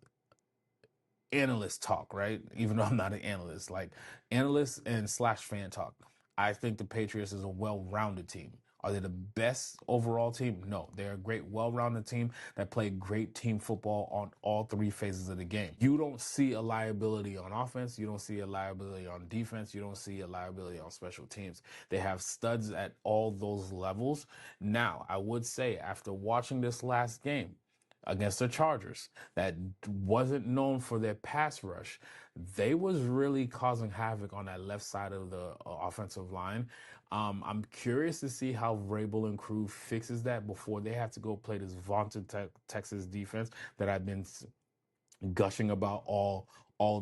A: analyst talk, right? Even though I'm not an analyst, like analyst and / fan talk. I think the Patriots is a well-rounded team. Are they the best overall team? No, they're a great, well-rounded team that play great team football on all 3 phases of the game. You don't see a liability on offense. You don't see a liability on defense. You don't see a liability on special teams. They have studs at all those levels. Now, I would say after watching this last game against the Chargers that wasn't known for their pass rush, they was really causing havoc on that left side of the offensive line. I'm curious to see how Vrabel and crew fixes that before they have to go play this vaunted Texas defense that I've been gushing about all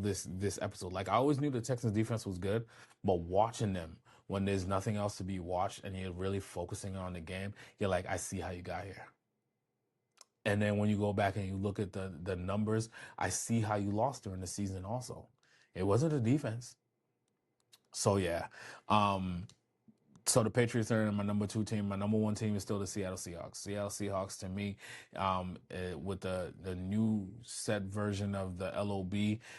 A: this episode. Like, I always knew the Texans defense was good, but watching them when there's nothing else to be watched and you're really focusing on the game, you're like, I see how you got here. And then when you go back and you look at the numbers, I see how you lost during the season also. It wasn't the defense. So, yeah. So the Patriots are my number 2 team. My number 1 team is still the Seattle Seahawks. Seattle Seahawks, to me, with the new set version of the LOB,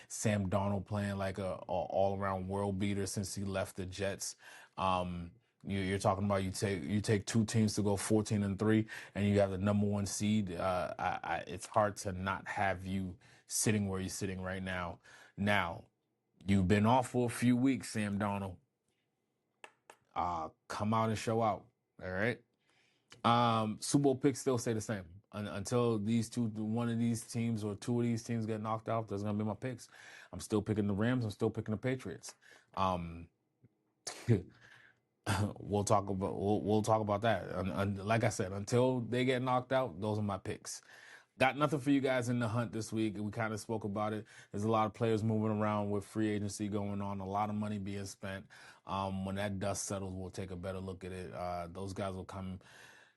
A: Sam Darnold playing like a all-around world beater since he left the Jets. You're talking about you take 2 teams to go 14-3, and you have the number 1 seed. It's hard to not have you sitting where you're sitting right now. Now, you've been off for a few weeks, Sam Darnold. Come out and show out. All right. Super Bowl picks still stay the same until one of these teams or 2 of these teams get knocked out. Those are gonna be my picks. I'm still picking the Rams. I'm still picking the Patriots. We'll talk about that. And like I said, until they get knocked out, those are my picks. Got nothing for you guys in the hunt this week. We kind of spoke about it. There's a lot of players moving around with free agency going on, a lot of money being spent. When that dust settles, we'll take a better look at it. Those guys will come.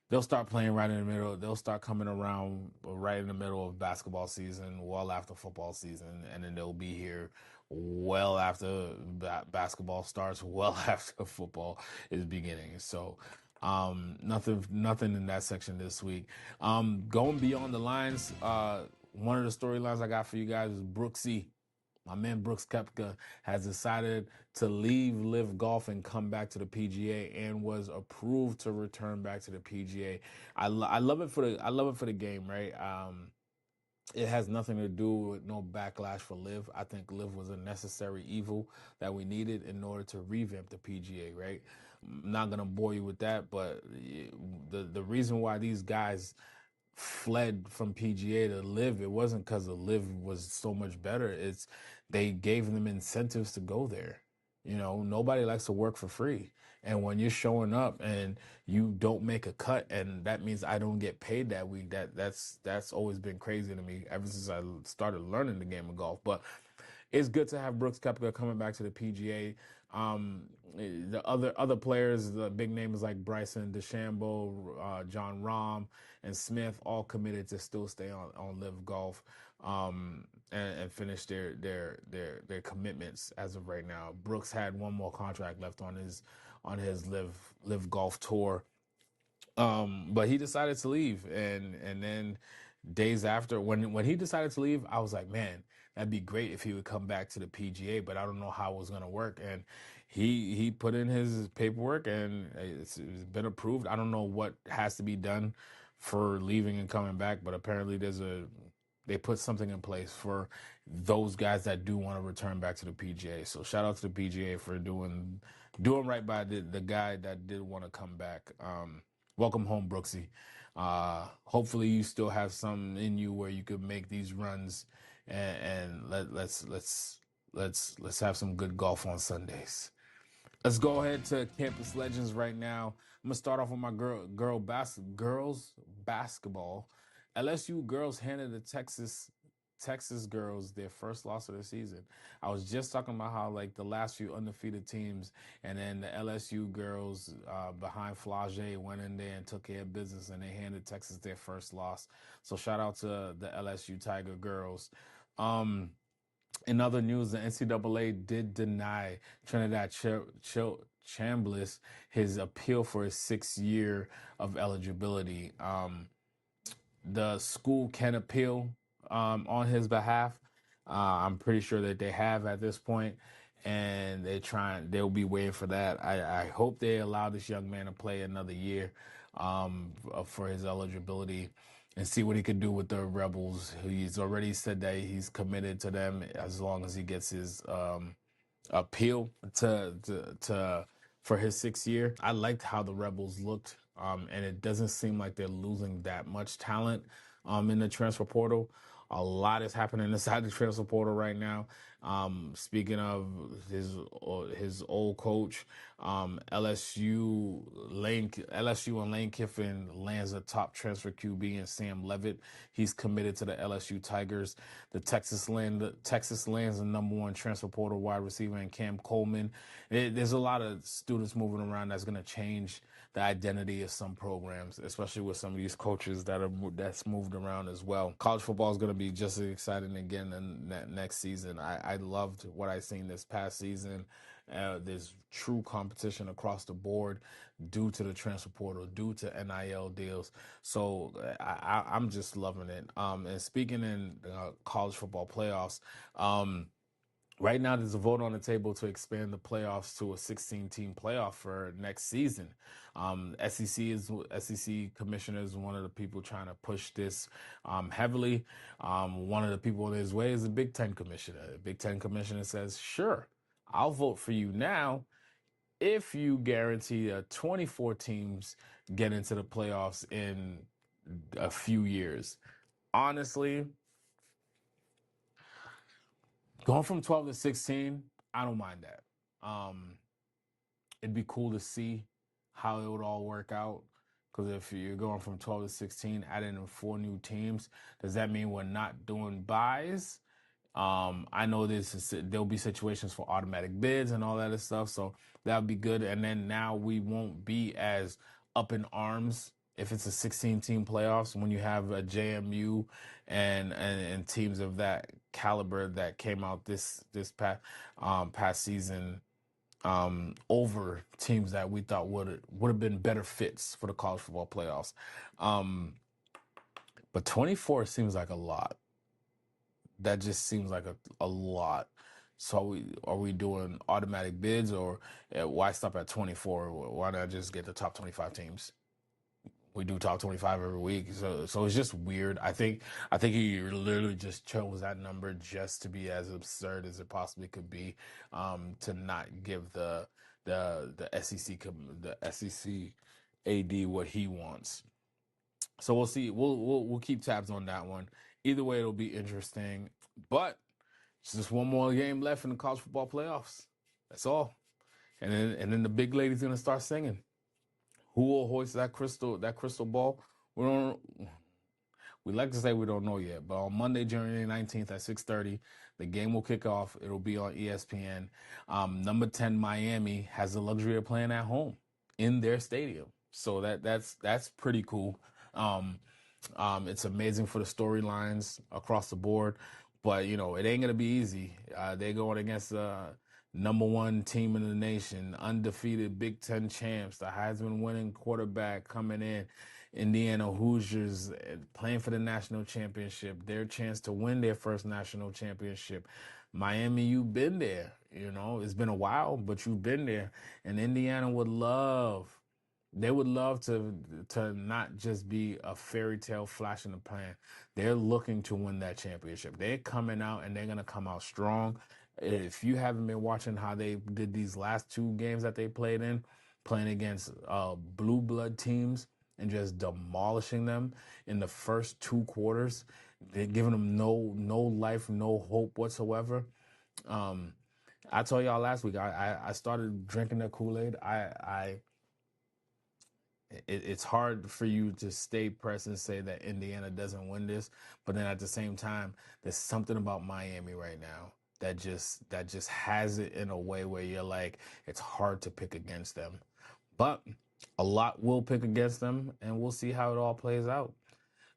A: They'll start playing right in the middle. They'll start coming around right in the middle of basketball season, well after football season, and then they'll be here well after basketball starts, well after football is beginning. So nothing in that section this week. Going beyond the lines, one of the storylines I got for you guys is Brooksy. My man Brooks Koepka has decided to leave Live Golf and come back to the PGA, and was approved to return back to the PGA. I love it for the game, right? It has nothing to do with no backlash for Live. I think Live was a necessary evil that we needed in order to revamp the PGA, right? I'm not gonna bore you with that, but the reason why these guys fled from PGA to Live, it wasn't because the Live was so much better. It's they gave them incentives to go there. You know, nobody likes to work for free. And when you're showing up and you don't make a cut, and that means I don't get paid that week, that's always been crazy to me ever since I started learning the game of golf. But it's good to have Brooks Koepka coming back to the PGA. The other players, the big names like Bryson DeChambeau, John Rahm, and Smith, all committed to still stay on Live Golf and finish their commitments as of right now. Brooks had one more contract left on his Live Golf tour. But he decided to leave, and then days after when he decided to leave, I was like, man, that'd be great if he would come back to the PGA, but I don't know how it was gonna work. And he put in his paperwork and it's been approved. I don't know what has to be done for leaving and coming back, but apparently they put something in place for those guys that do want to return back to the PGA. So shout out to the PGA for doing right by the guy that did want to come back. Welcome home, Brooksy. Hopefully you still have some in you where you could make these runs and let's have some good golf on Sundays. Let's go ahead to Campus Legends right now. I'm gonna start off with my girls basketball. LSU girls handed the Texas girls their first loss of the season. I was just talking about how like the last few undefeated teams, and then the LSU girls behind Flage went in there and took care of business, and they handed Texas their first loss. So shout out to the LSU Tiger girls. In other news, the NCAA did deny Trinidad Chambliss his appeal for his 6th year of eligibility. The school can appeal on his behalf. I'm pretty sure that they have at this point, and they'll be waiting for that. I hope they allow this young man to play another year for his eligibility and see what he could do with the Rebels. He's already said that he's committed to them as long as he gets his appeal to for his 6th year. I liked how the Rebels looked, and it doesn't seem like they're losing that much talent in the transfer portal. A lot is happening inside the transfer portal right now. Speaking of his old coach, LSU and Lane Kiffin lands a top transfer QB in Sam Levitt. He's committed to the LSU Tigers. The Texas lands the number 1 transfer portal wide receiver in Cam Coleman. There's a lot of students moving around that's going to change the identity of some programs, especially with some of these coaches that's moved around as well. College football is going to be just as exciting again in next season. I loved what I seen this past season. There's true competition across the board due to the transfer portal, due to NIL deals. So I'm just loving it. And speaking in college football playoffs, right now, there's a vote on the table to expand the playoffs to a 16-team playoff for next season. SEC commissioner is one of the people trying to push this heavily. One of the people in his way is the Big Ten commissioner. The Big Ten commissioner says, "Sure, I'll vote for you now if you guarantee 24 teams get into the playoffs in a few years." Honestly, going from 12 to 16, I don't mind that. It'd be cool to see how it would all work out. Because if you're going from 12 to 16, adding in 4 new teams, does that mean we're not doing buys? I know there'll be situations for automatic bids and all that other stuff, so that would be good. And then now we won't be as up in arms if it's a 16-team playoffs when you have a JMU and teams of that caliber that came out this past season over teams that we thought would have been better fits for the college football playoffs. But 24 seems like a lot. That just seems like a lot. So are we doing automatic bids, or why stop at 24? Why not just get the top 25 teams? We do top 25 every week. So it's just weird. I think he literally just chose that number just to be as absurd as it possibly could be, to not give the SEC AD what he wants. So we'll see. We'll keep tabs on that one. Either way, it'll be interesting. But it's just one more game left in the college football playoffs. That's all. And then the big lady's gonna start singing. Who will hoist that crystal ball? We like to say we don't know yet, but on Monday, January 19th at 6:30, the game will kick off. It'll be on ESPN. Number 10 Miami has the luxury of playing at home in their stadium, so that's pretty cool. It's amazing for the storylines across the board, but it ain't gonna be easy. They're going against the number 1 team in the nation, undefeated Big Ten champs, the Heisman winning quarterback coming in. Indiana Hoosiers playing for the national championship, their chance to win their first national championship. Miami, you've been there. You know, it's been a while, but you've been there. And Indiana would love, they would love to not just be a fairy tale flash in the pan. They're looking to win that championship. They're coming out and they're gonna come out strong. If you haven't been watching how they did these last two games that they played in, playing against blue blood teams and just demolishing them in the first two quarters, they're giving them no life, no hope whatsoever. Um, I told y'all last week I started drinking the Kool-Aid. It's hard for you to stay pressed and say that Indiana doesn't win this, but then at the same time, there's something about Miami right now that just has it in a way where you're like, it's hard to pick against them. But a lot will pick against them, and we'll see how it all plays out.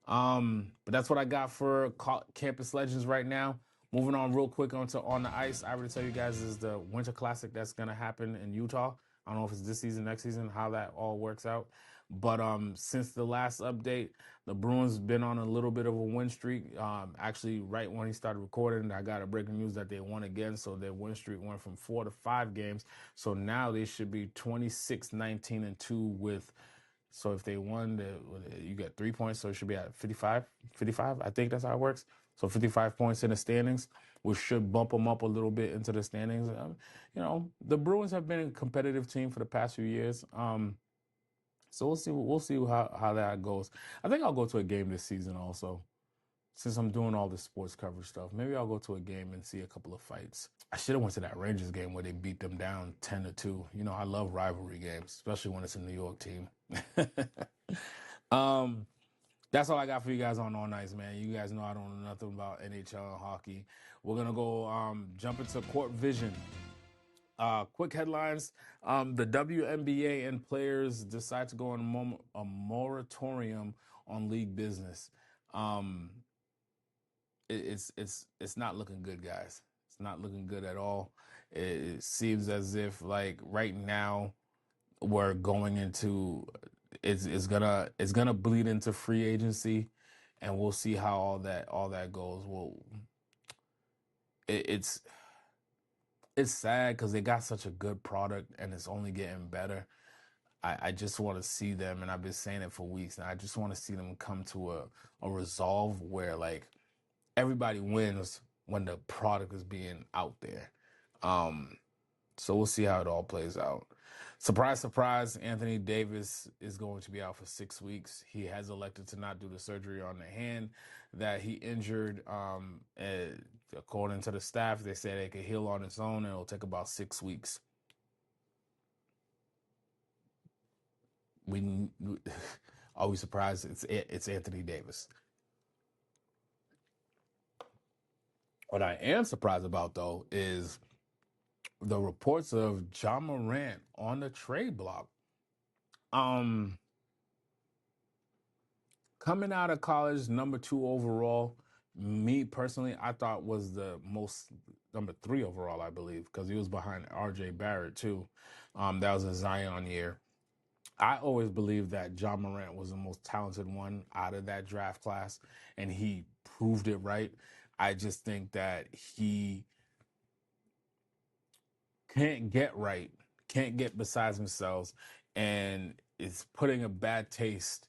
A: But that's what I got for Campus Legends right now. Moving on real quick onto On the Ice. I already tell you guys is the Winter Classic that's gonna happen in Utah. I don't know if it's this season, next season, how that all works out. But since the last update, the Bruins been on a little bit of a win streak. Actually, right when he started recording, I got a breaking news that they won again. So their win streak went from 4 to 5 games. So now they should be 26-19-2 with. So if they won, you get 3 points. So it should be at 55. I think that's how it works. So 55 points in the standings, which should bump them up a little bit into the standings. You know, the Bruins have been a competitive team for the past few years. So we'll see how that goes. I think I'll go to a game this season also. Since I'm doing all this sports coverage stuff, maybe I'll go to a game and see a couple of fights. I should have went to that Rangers game where they beat them down 10-2. You know, I love rivalry games, especially when it's a New York team. That's all I got for you guys on All Nights, man. You guys know I don't know nothing about NHL and hockey. We're gonna go jump into Court Vision. Quick headlines. The WNBA and players decide to go on a moratorium on league business. It's not looking good, guys. It's not looking good at all. It seems as if like right now we're going into it's gonna bleed into free agency, and we'll see how all that goes. Well, it's sad because they got such a good product and it's only getting better. I just want to see them, and I've been saying it for weeks, and I just want to see them come to a resolve where like everybody wins when the product is being out there. So we'll see how it all plays out. Surprise, surprise, Anthony Davis is going to be out for 6 weeks. He has elected to not do the surgery on the hand that he injured. According to the staff, they said it could heal on its own, and it'll take about 6 weeks. Are we surprised? It's Anthony Davis. What I am surprised about, though, is the reports of John Morant on the trade block. Coming out of college, number 2 overall, me personally, I thought was the most number 3 overall, I believe, because he was behind R.J. Barrett too. That was a Zion year. I always believed that John Morant was the most talented one out of that draft class, and he proved it right. I just think that he can't get right, can't get besides themselves, and it's putting a bad taste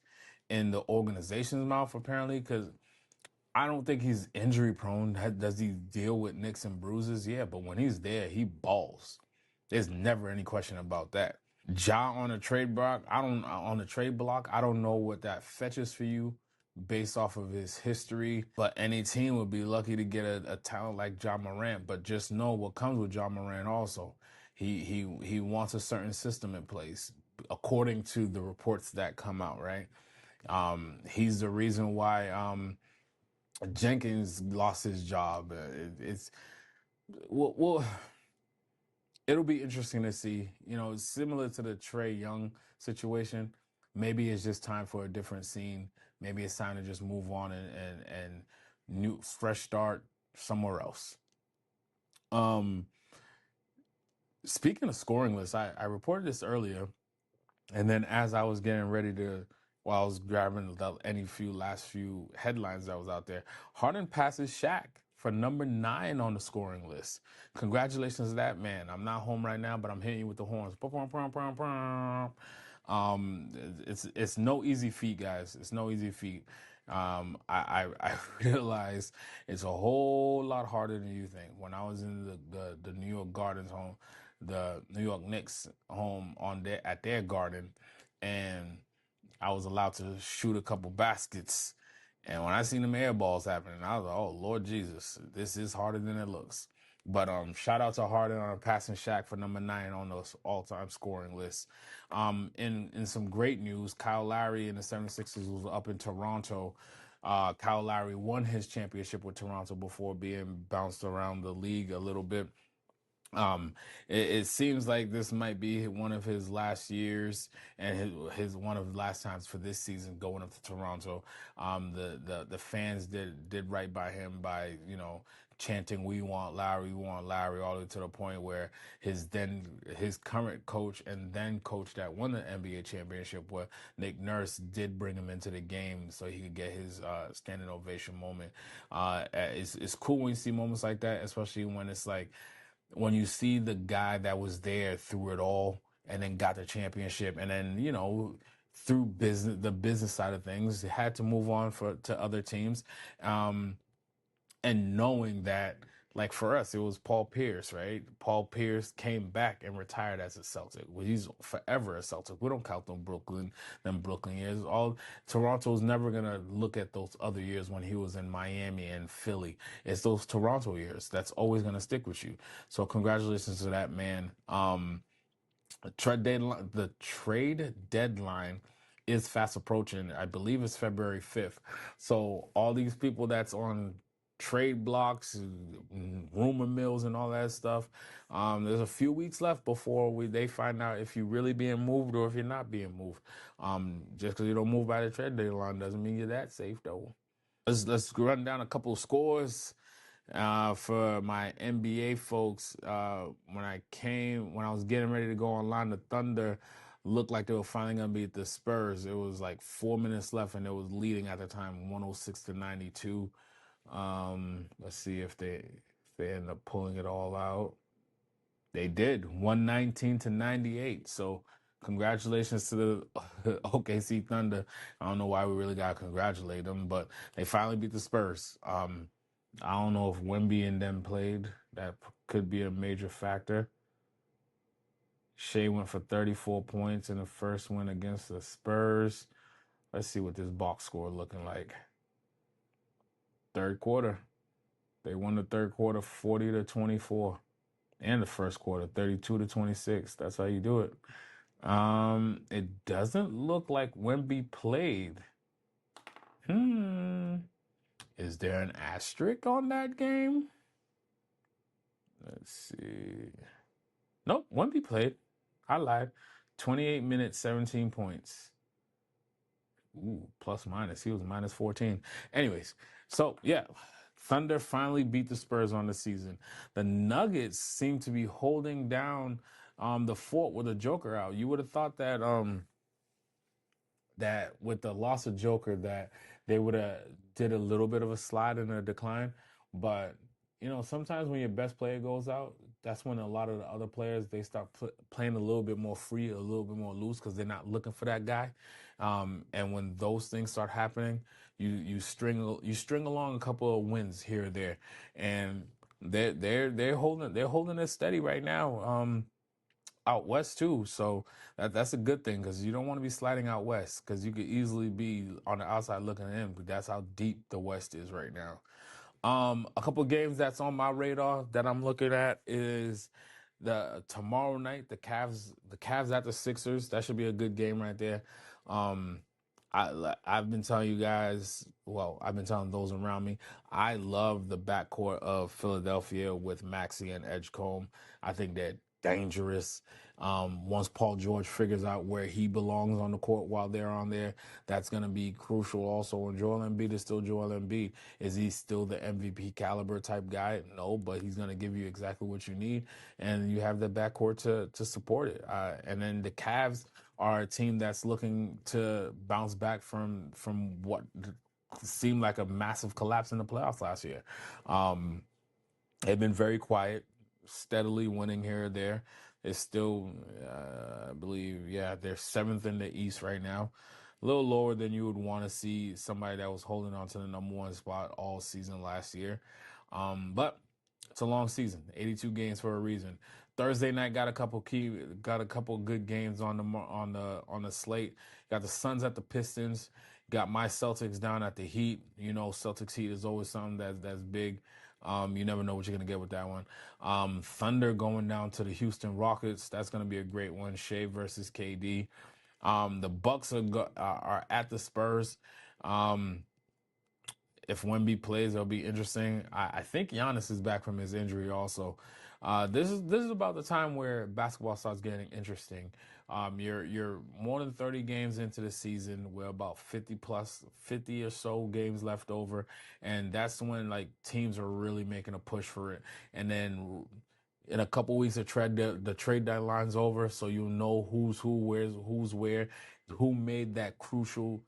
A: in the organization's mouth, apparently, because I don't think he's injury prone. Does he deal with nicks and bruises? Yeah, but when he's there, he balls. There's never any question about that. Ja on a trade block, I don't know what that fetches for you based off of his history, but any team would be lucky to get a talent like Ja Morant. But just know what comes with Ja Morant also. He wants a certain system in place, according to the reports that come out, right? He's the reason why Jenkins lost his job. Well, it'll be interesting to see. You know, similar to the Trae Young situation. Maybe it's just time for a different scene. Maybe it's time to just move on and new fresh start somewhere else. Speaking of scoring lists, I reported this earlier, and then as I was getting ready to, while I was grabbing any last few headlines that was out there. Harden passes Shaq for number 9 on the scoring list. Congratulations to that man. I'm not home right now, but I'm hitting you with the horns. It's no easy feat, guys. It's no easy feat. I realize it's a whole lot harder than you think. When I was in the New York Gardens home, the New York Knicks home at their garden, and I was allowed to shoot a couple baskets. And when I seen them air balls happening, I was like, "Oh Lord Jesus, this is harder than it looks." But shout out to Harden on passing Shaq for number 9 on those all-time scoring lists. In some great news, Kyle Lowry and the 76ers was up in Toronto. Kyle Lowry won his championship with Toronto before being bounced around the league a little bit. Um, it seems like this might be one of his last years and his one of the last times for this season going up to Toronto. The fans did right by him by, chanting "We want Lowry, we want Lowry," all the way to the point where his current coach and then coach that won the NBA championship, where Nick Nurse, did bring him into the game so he could get his standing ovation moment. It's cool when you see moments like that, especially when it's like, when you see the guy that was there through it all and then got the championship, and then, through the business side of things, had to move on to other teams. And knowing that, like for us, it was Paul Pierce, right? Paul Pierce came back and retired as a Celtic. Well, he's forever a Celtic. We don't count them Brooklyn years. Toronto's never gonna look at those other years when he was in Miami and Philly. It's those Toronto years that's always gonna stick with you. So congratulations to that man. The trade deadline is fast approaching. I believe it's February 5th. So all these people that's on trade blocks, rumor mills, and all that stuff, there's a few weeks left before they find out if you're really being moved or if you're not being moved. Just because you don't move by the trade deadline doesn't mean you're that safe, though. Let's run down a couple of scores. For my NBA folks, when I was getting ready to go online, the Thunder looked like they were finally gonna beat the Spurs. It was like 4 minutes left, and it was leading at the time, 106-92. Let's see if they end up pulling it all out. They did, 119-98. So congratulations to the OKC Thunder. I don't know why we really gotta congratulate them, but they finally beat the Spurs. I don't know if Wemby and them played. That could be a major factor. Shea went for 34 points in the first win against the Spurs. Let's see what this box score looking like. Third quarter. They won the third quarter 40-24. And the first quarter 32-26. That's how you do it. It doesn't look like Wemby played. Is there an asterisk on that game? Let's see. Nope, Wemby played. I lied. 28 minutes, 17 points. Ooh, plus minus. He was minus 14. Anyways, so yeah, Thunder finally beat the Spurs on the season. The Nuggets seem to be holding down the fort with a Joker out. You would have thought that that with the loss of Joker that they would have did a little bit of a slide in a decline, but sometimes when your best player goes out, that's when a lot of the other players, they start playing a little bit more free, a little bit more loose, because they're not looking for that guy. And when those things start happening, you string along a couple of wins here or there, and they're holding it steady right now. Out west too, so that's a good thing, because you don't want to be sliding out west, because you could easily be on the outside looking in. But that's how deep the West is right now. A couple of games that's on my radar that I'm looking at is tomorrow night, the Cavs at the Sixers. That should be a good game right there. I've been telling you guys, well, I've been telling those around me, I love the backcourt of Philadelphia with Maxey and Edgecombe. I think they're dangerous. Once Paul George figures out where he belongs on the court while they're on there, that's going to be crucial also. When Joel Embiid is still Joel Embiid, is he still the MVP caliber type guy? No, but he's going to give you exactly what you need, and you have the backcourt to support it. And then the Cavs are a team that's looking to bounce back from what seemed like a massive collapse in the playoffs last year. Um, they've been very quiet, steadily winning here or there. It's still, I believe, yeah, they're seventh in the East right now. A little lower than you would want to see somebody that was holding on to the number one spot all season last year. But it's a long season, 82 games for a reason. Thursday night got a couple good games on the slate. Got the Suns at the Pistons. Got my Celtics down at the Heat. You know, Celtics Heat is always something that's big. You never know what you're gonna get with that one. Thunder going down to the Houston Rockets. That's gonna be a great one. Shea versus KD. The Bucks are at the Spurs. Um, if Wemby plays, it'll be interesting. I think Giannis is back from his injury also. This is about the time where basketball starts getting interesting. You're more than 30 games into the season. We're about 50 or so games left over, and that's when like teams are really making a push for it. And then in a couple weeks, the trade deadline's over, so you'll know who's who, who's where, who made that crucial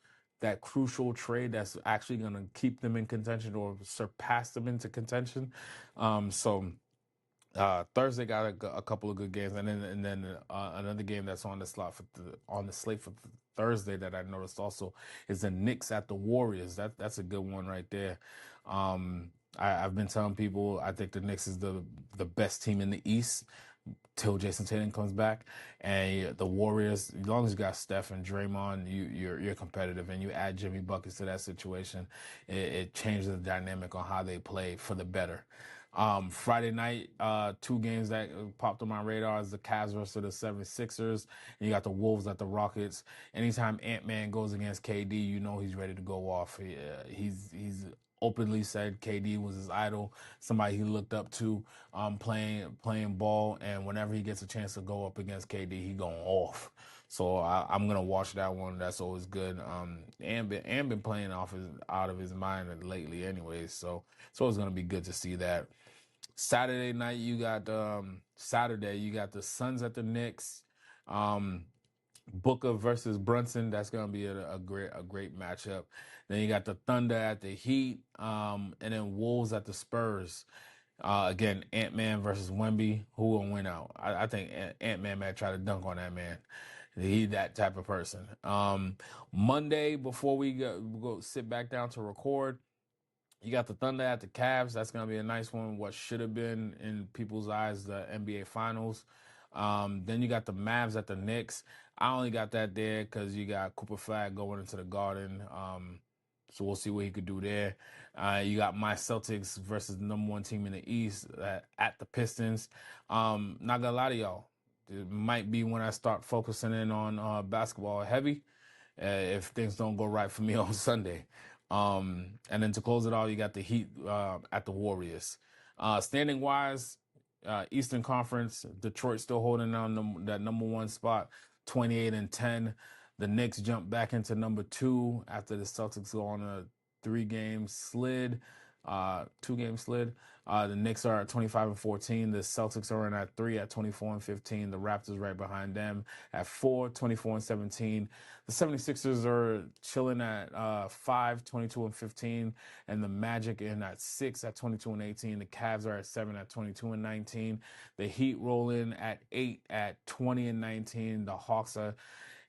A: trade that's actually going to keep them in contention or surpass them into contention. So Thursday got a couple of good games, and then another game that's on the slate for Thursday that I noticed also is the Knicks at the Warriors. That's a good one right there. I've been telling people I think the Knicks is the best team in the East till Jason Tatum comes back, and the Warriors. As long as you got Steph and Draymond, you're competitive, and you add Jimmy buckets to that situation, it changes the dynamic on how they play for the better. Friday night, two games that popped on my radar is the Cavs versus the 76ers, and you got the Wolves at the Rockets. Anytime Ant-Man goes against KD, you know he's ready to go off. He's openly said KD was his idol, somebody he looked up to, playing ball, and whenever he gets a chance to go up against KD, he going off. So I'm gonna watch that one. That's always good. And been playing out of his mind lately, anyways. So it's gonna be good to see that. Saturday night, you got the Suns at the Knicks. Um, Booker versus Brunson. That's gonna be a great matchup. Then you got the Thunder at the Heat, and then Wolves at the Spurs. Again, Ant Man versus Wemby. Who will win out? I think Ant Man might try to dunk on that man. He that type of person. Monday before we go sit back down to record. You got the Thunder at the Cavs. That's going to be a nice one. What should have been, in people's eyes, the NBA Finals. Then you got the Mavs at the Knicks. I only got that there because you got Cooper Flag going into the Garden. So we'll see what he could do there. You got my Celtics versus the number one team in the East at the Pistons. Not gonna lie to y'all, it might be when I start focusing in on basketball heavy if things don't go right for me on Sunday. And then to close it all, you got the Heat at the Warriors. Standing wise, Eastern Conference, Detroit still holding on that number one spot, 28-10. The Knicks jump back into number two after the Celtics go on a 3-game slid, 2-game slid. The Knicks are at 25-14. The Celtics are in at 3 at 24-15. The Raptors right behind them at 4, 24-17. The 76ers are chilling at 5, 22-15. And the Magic in at 6 at 22-18. The Cavs are at 7 at 22-19. The Heat roll in at 8 at 20-19. The Hawks are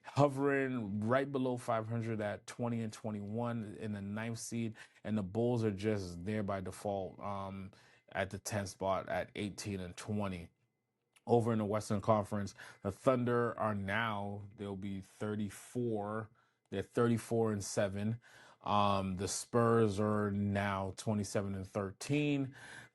A: hovering right below 500 at 20-21 in the ninth seed, and the Bulls are just there by default at the 10th spot at 18-20. Over in the Western Conference, the Thunder they'll be 34. They're 34-7. The Spurs are now 27-13.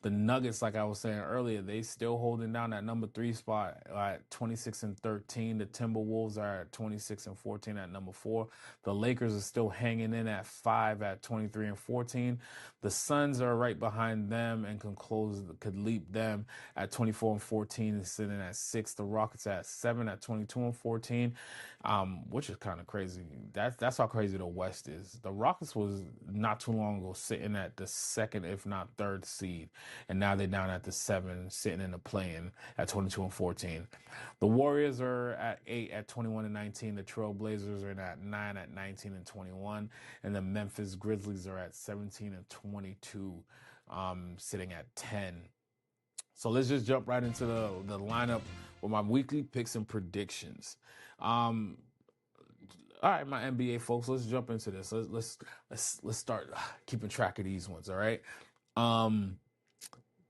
A: The Nuggets, like I was saying earlier, they still holding down that number 3 spot at 26-13. The Timberwolves are at 26-14 at number 4. The Lakers are still hanging in at 5 at 23-14. The Suns are right behind them and could leap them at 24-14 and sitting at 6. The Rockets at 7 at 22-14, which is kind of crazy. That's how crazy the West is. The Rockets was not too long ago sitting at the second, if not third seed, and now they're down at the 7, sitting in the play-in at 22-14. The Warriors are at 8 at 21-19. The Trailblazers are at 9 at 19-21, and the Memphis Grizzlies are at 17-22, sitting at 10. So let's just jump right into the lineup with my weekly picks and predictions. All right, my NBA folks, let's jump into this. Let's start keeping track of these ones. All right.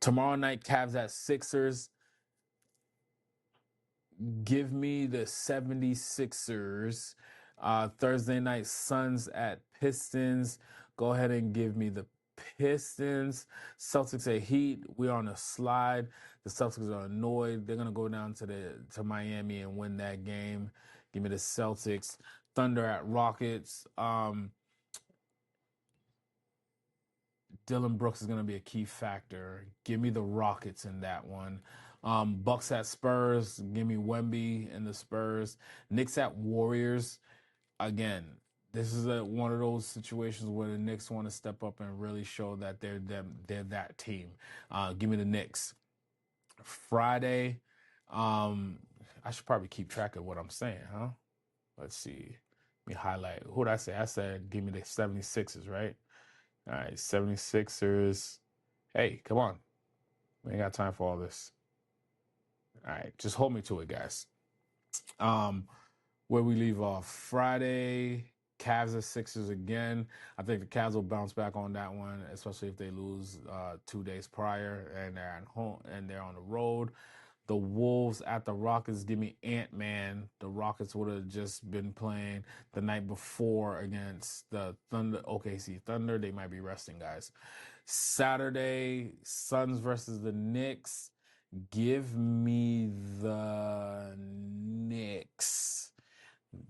A: Tomorrow night, Cavs at Sixers. Give me the 76ers. Thursday night, Suns at Pistons. Go ahead and give me the Pistons. Celtics at Heat. We're on a slide. The Celtics are annoyed. They're gonna go down to Miami and win that game. Give me the Celtics. Thunder at Rockets. Dylan Brooks is going to be a key factor. Give me the Rockets in that one. Bucks at Spurs. Give me Wemby and the Spurs. Knicks at Warriors. Again, this is one of those situations where the Knicks want to step up and really show that they're that team. Give me the Knicks. Friday. I should probably keep track of what I'm saying, huh? Let's see. Let me highlight. Who did I say? I said give me the 76ers, right? All right, 76ers. Hey, come on. We ain't got time for all this. All right, just hold me to it, guys. Where we leave off. Friday, Cavs at Sixers again. I think the Cavs will bounce back on that one, especially if they lose 2 days prior and they're at home and they're on the road. The Wolves at the Rockets. Give me Ant-Man. The Rockets would have just been playing the night before against the Thunder, OKC Thunder. They might be resting, guys. Saturday, Suns versus the Knicks. Give me the Knicks.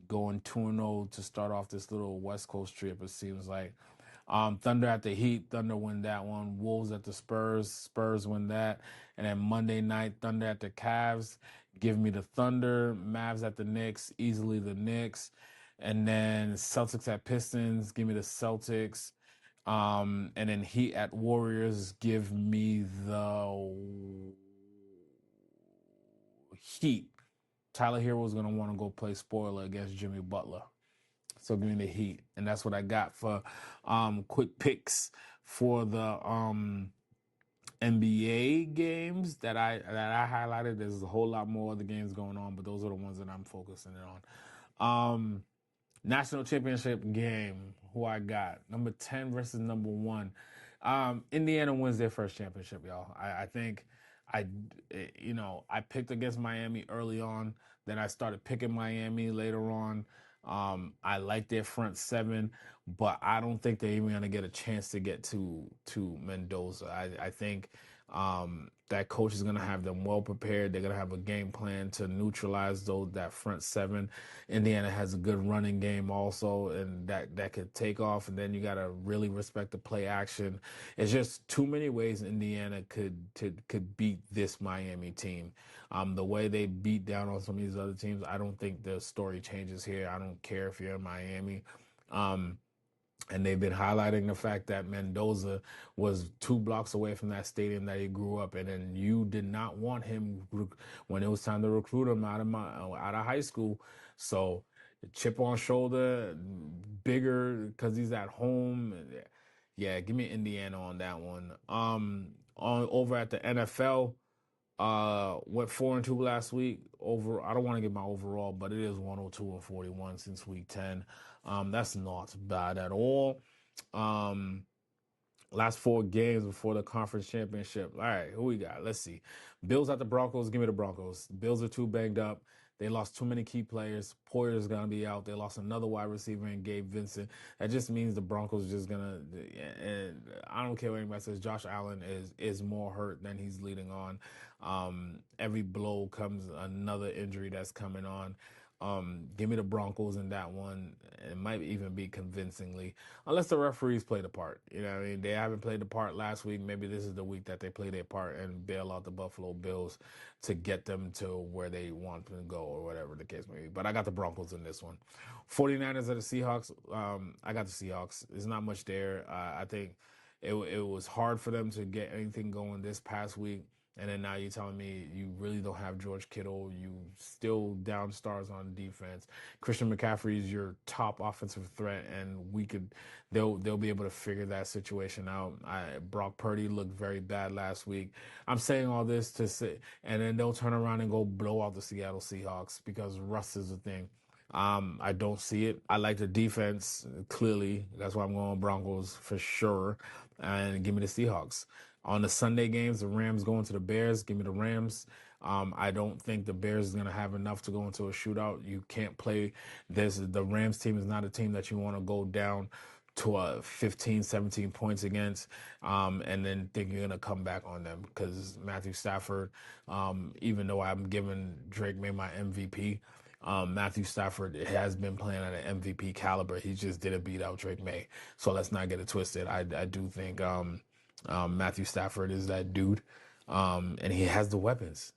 A: Going 2-0 to start off this little West Coast trip, it seems like. Thunder at the Heat. Thunder win that one. Wolves at the Spurs. Spurs win that. And then Monday night, Thunder at the Cavs. Give me the Thunder. Mavs at the Knicks. Easily the Knicks. And then Celtics at Pistons. Give me the Celtics. And then Heat at Warriors. Give me the Heat. Tyler Hero is going to want to go play spoiler against Jimmy Butler. So give me the Heat. And that's what I got for quick picks for the NBA games that I highlighted. There's a whole lot more other games going on, but those are the ones that I'm focusing on. National championship game, who I got. Number 10 versus number 1. Indiana wins their first championship, y'all. I think I picked against Miami early on. Then I started picking Miami later on. I like their front 7, but I don't think they're even going to get a chance to get to Mendoza. I think that coach is going to have them well prepared. They're going to have a game plan to neutralize that front 7. Indiana has a good running game also, and that could take off. And then you got to really respect the play action. It's just too many ways Indiana could beat this Miami team. The way they beat down on some of these other teams, I don't think the story changes here. I don't care if you're in Miami. And they've been highlighting the fact that Mendoza was 2 blocks away from that stadium that he grew up in, and you did not want him when it was time to recruit him out of high school. So chip on shoulder, bigger because he's at home. Yeah, give me Indiana on that one. Over at the NFL. Went 4-2 last week. I don't want to get my overall, but it is 102-41 since week 10. That's not bad at all. Last 4 games before the conference championship. All right, who we got? Let's see. Bills at the Broncos. Give me the Broncos. Bills are too banged up. They lost too many key players. Poyer's going to be out. They lost another wide receiver in Gabe Vincent. That just means the Broncos just going to – and I don't care what anybody says. Josh Allen is more hurt than he's leading on. Every blow comes another injury that's coming on. Give me the Broncos in that one. It might even be convincingly, unless the referees play the part. You know what I mean? They haven't played the part last week. Maybe this is the week that they play their part and bail out the Buffalo Bills to get them to where they want them to go or whatever the case may be. But I got the Broncos in this one. 49ers at the Seahawks. I got the Seahawks. There's not much there. I think it was hard for them to get anything going this past week. And then now you're telling me you really don't have George Kittle. You still down stars on defense. Christian McCaffrey is your top offensive threat, and they'll be able to figure that situation out. Brock Purdy looked very bad last week. I'm saying all this to say, and then they'll turn around and go blow out the Seattle Seahawks because Russ is a thing. I don't see it. I like the defense, clearly. That's why I'm going Broncos for sure. And give me the Seahawks. On the Sunday games, the Rams going to the Bears. Give me the Rams. I don't think the Bears is going to have enough to go into a shootout. You can't play this. The Rams team is not a team that you want to go down to a 15, 17 points against, and then think you're going to come back on them because Matthew Stafford, even though I'm giving Drake May my MVP, Matthew Stafford has been playing at an MVP caliber. He just didn't beat out Drake May. So let's not get it twisted. I do think Matthew Stafford is that dude, and he has the weapons.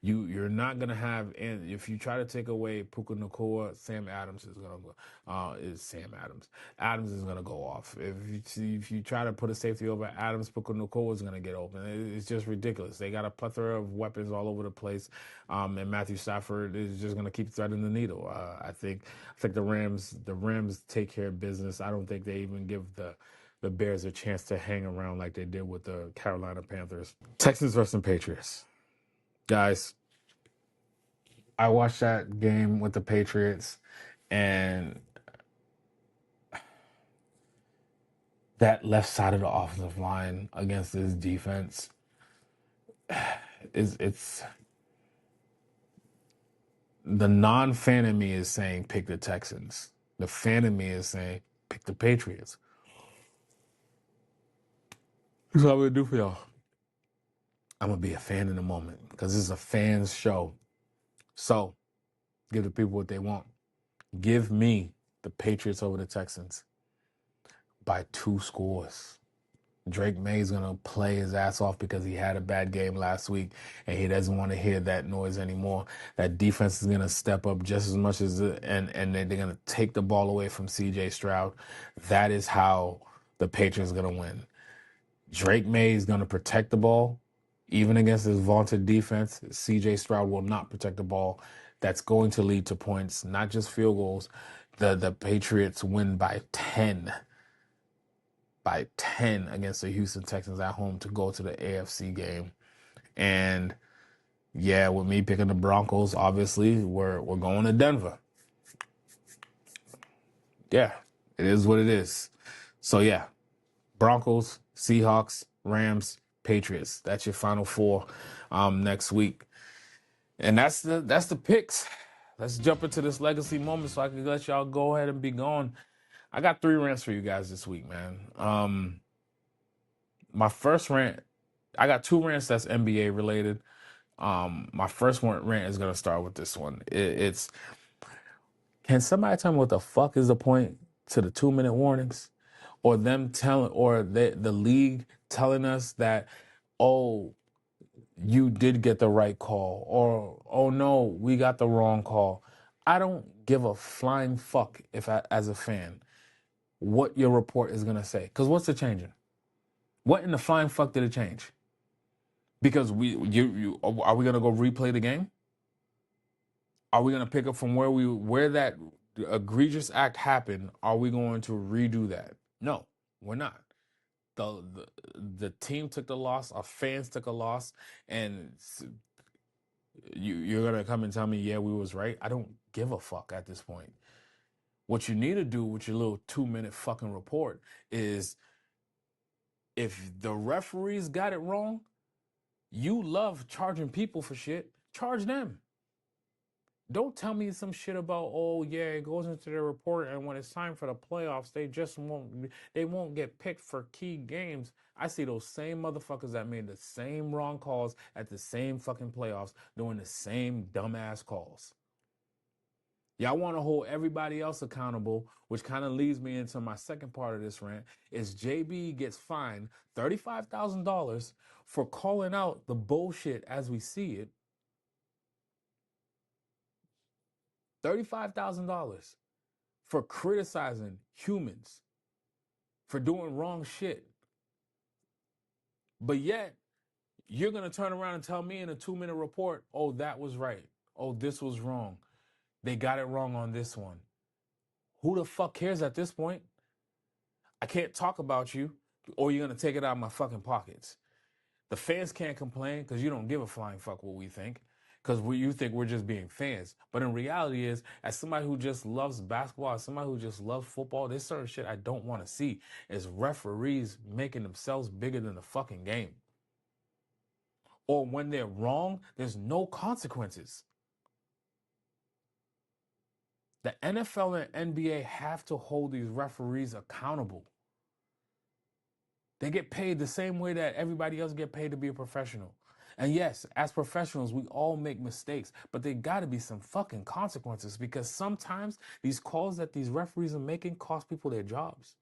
A: You're not gonna have, and if you try to take away Puka Nacua, Sam Adams is gonna go. Is Sam Adams? Adams is gonna go off. If you try to put a safety over Adams, Puka Nacua is gonna get open. It's just ridiculous. They got a plethora of weapons all over the place, and Matthew Stafford is just gonna keep threading the needle. I think the Rams take care of business. I don't think they even give the Bears a chance to hang around like they did with the Carolina Panthers. Texans versus Patriots. Guys, I watched that game with the Patriots, and that left side of the offensive line against this defense it's the non-fan in me is saying pick the Texans. The fan in me is saying pick the Patriots. Here's what I'm gonna do for y'all. I'm gonna be a fan in a moment because this is a fans show. So give the people what they want. Give me the Patriots over the Texans by 2 scores. Drake May's going to play his ass off because he had a bad game last week and he doesn't want to hear that noise anymore. That defense is going to step up just as much as and they're going to take the ball away from CJ Stroud. That is how the Patriots are going to win. Drake May is going to protect the ball. Even against his vaunted defense, CJ Stroud will not protect the ball. That's going to lead to points, not just field goals. The Patriots win by 10 against the Houston Texans at home to go to the AFC game. And yeah, with me picking the Broncos, obviously, we're going to Denver. Yeah, it is what it is. So yeah, Broncos, Seahawks, Rams, Patriots. That's your final 4 next week. And that's the picks. Let's jump into this legacy moment so I can let y'all go ahead and be gone. I got 3 rants for you guys this week, man. My first rant, I got 2 rants that's NBA related. My first rant is gonna start with this one. It's can somebody tell me what the fuck is the point to the 2-minute warnings, or them telling, or the league telling us that, oh, you did get the right call, or oh no, we got the wrong call. I don't give a flying fuck if as a fan what your report is gonna say, because what's it changing? What in the flying fuck did it change? Because are we gonna go replay the game? Are we gonna pick up from where that egregious act happened? Are we going to redo that? No, we're not. The team took the loss. Our fans took a loss, and you're gonna come and tell me, yeah, we was right. I don't give a fuck at this point. What you need to do with your little 2-minute fucking report is, if the referees got it wrong, you love charging people for shit. Charge them. Don't tell me some shit about, oh yeah, it goes into their report, and when it's time for the playoffs, they won't get picked for key games. I see those same motherfuckers that made the same wrong calls at the same fucking playoffs doing the same dumbass calls. Y'all want to hold everybody else accountable, which kind of leads me into my second part of this rant, is JB gets fined $35,000 for calling out the bullshit as we see it. $35,000 for criticizing humans for doing wrong shit. But yet, you're going to turn around and tell me in a 2-minute report, oh, that was right. Oh, this was wrong. They got it wrong on this one. Who the fuck cares at this point? I can't talk about you, or you're going to take it out of my fucking pockets. The fans can't complain because you don't give a flying fuck what we think, because you think we're just being fans. But in reality is, as somebody who just loves basketball, as somebody who just loves football, there's certain shit I don't want to see is referees making themselves bigger than the fucking game. Or when they're wrong, there's no consequences. The NFL and NBA have to hold these referees accountable. They get paid the same way that everybody else get paid to be a professional. And yes, as professionals, we all make mistakes, but there got to be some fucking consequences, because sometimes these calls that these referees are making cost people their jobs.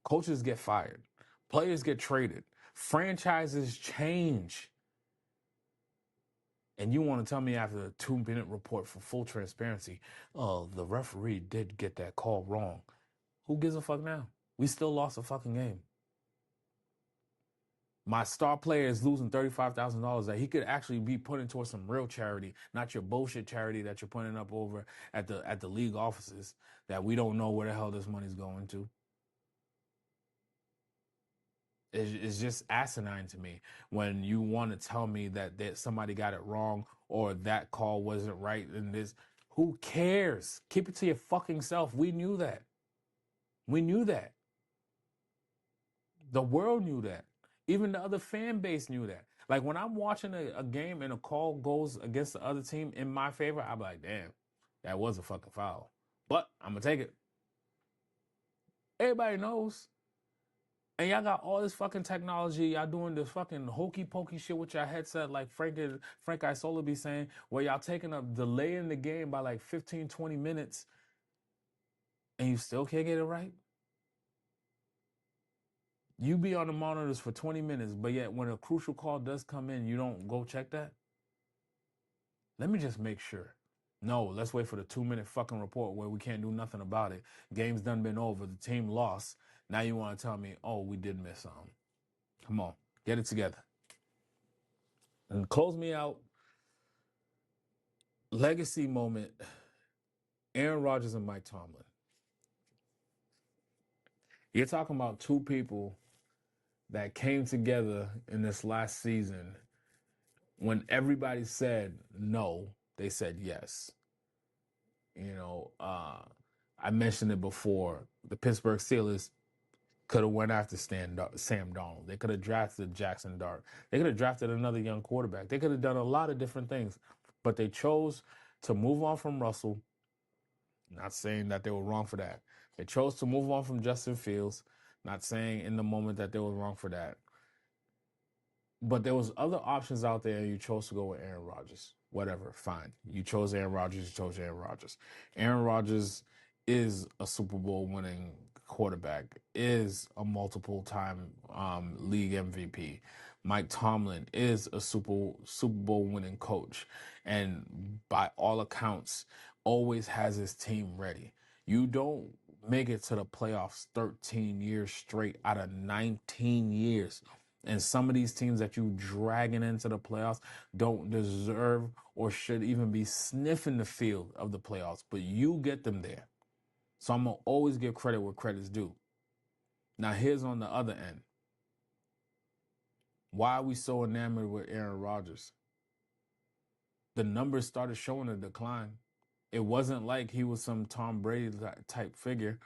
A: Coaches get fired. Players get traded. Franchises change. And you want to tell me after a 2-minute report for full transparency, oh, the referee did get that call wrong. Who gives a fuck now? We still lost a fucking game. My star player is losing $35,000 that he could actually be putting towards some real charity, not your bullshit charity that you're putting up over at the league offices that we don't know where the hell this money's going to. It's just asinine to me when you want to tell me that somebody got it wrong or that call wasn't right and this. Who cares? Keep it to your fucking self. We knew that. We knew that. The world knew that. Even the other fan base knew that. Like when I'm watching a game and a call goes against the other team in my favor, I'm like, damn, that was a fucking foul. But I'm going to take it. Everybody knows. And y'all got all this fucking technology. Y'all doing this fucking hokey pokey shit with your headset, like Frank Isola be saying, where y'all taking up delaying the game by like 15, 20 minutes, and you still can't get it right? You be on the monitors for 20 minutes, but yet when a crucial call does come in, you don't go check that? Let me just make sure. No, let's wait for the 2-minute fucking report where we can't do nothing about it. Game's done been over. The team lost. Now you want to tell me, oh, we did miss something. Come on, get it together. And close me out. Legacy moment. Aaron Rodgers and Mike Tomlin. You're talking about two people that came together in this last season. When everybody said no, they said yes. You know, I mentioned it before. The Pittsburgh Steelers could have went after Sam Darnold. They could have drafted Jackson Dart. They could have drafted another young quarterback. They could have done a lot of different things, but they chose to move on from Russell. Not saying that they were wrong for that. They chose to move on from Justin Fields. Not saying in the moment that they were wrong for that. But there was other options out there, and you chose to go with Aaron Rodgers. Whatever, fine. You chose Aaron Rodgers. You chose Aaron Rodgers. Aaron Rodgers is a Super Bowl winning quarterback, is a multiple-time league MVP. Mike Tomlin is a Super Bowl winning coach, and by all accounts, always has his team ready. You don't make it to the playoffs 13 years straight out of 19 years. And some of these teams that you dragging into the playoffs don't deserve or should even be sniffing the field of the playoffs, but you get them there. So I'm going to always give credit where credit's due. Now, here's on the other end. Why are we so enamored with Aaron Rodgers? The numbers started showing a decline. It wasn't like he was some Tom Brady type figure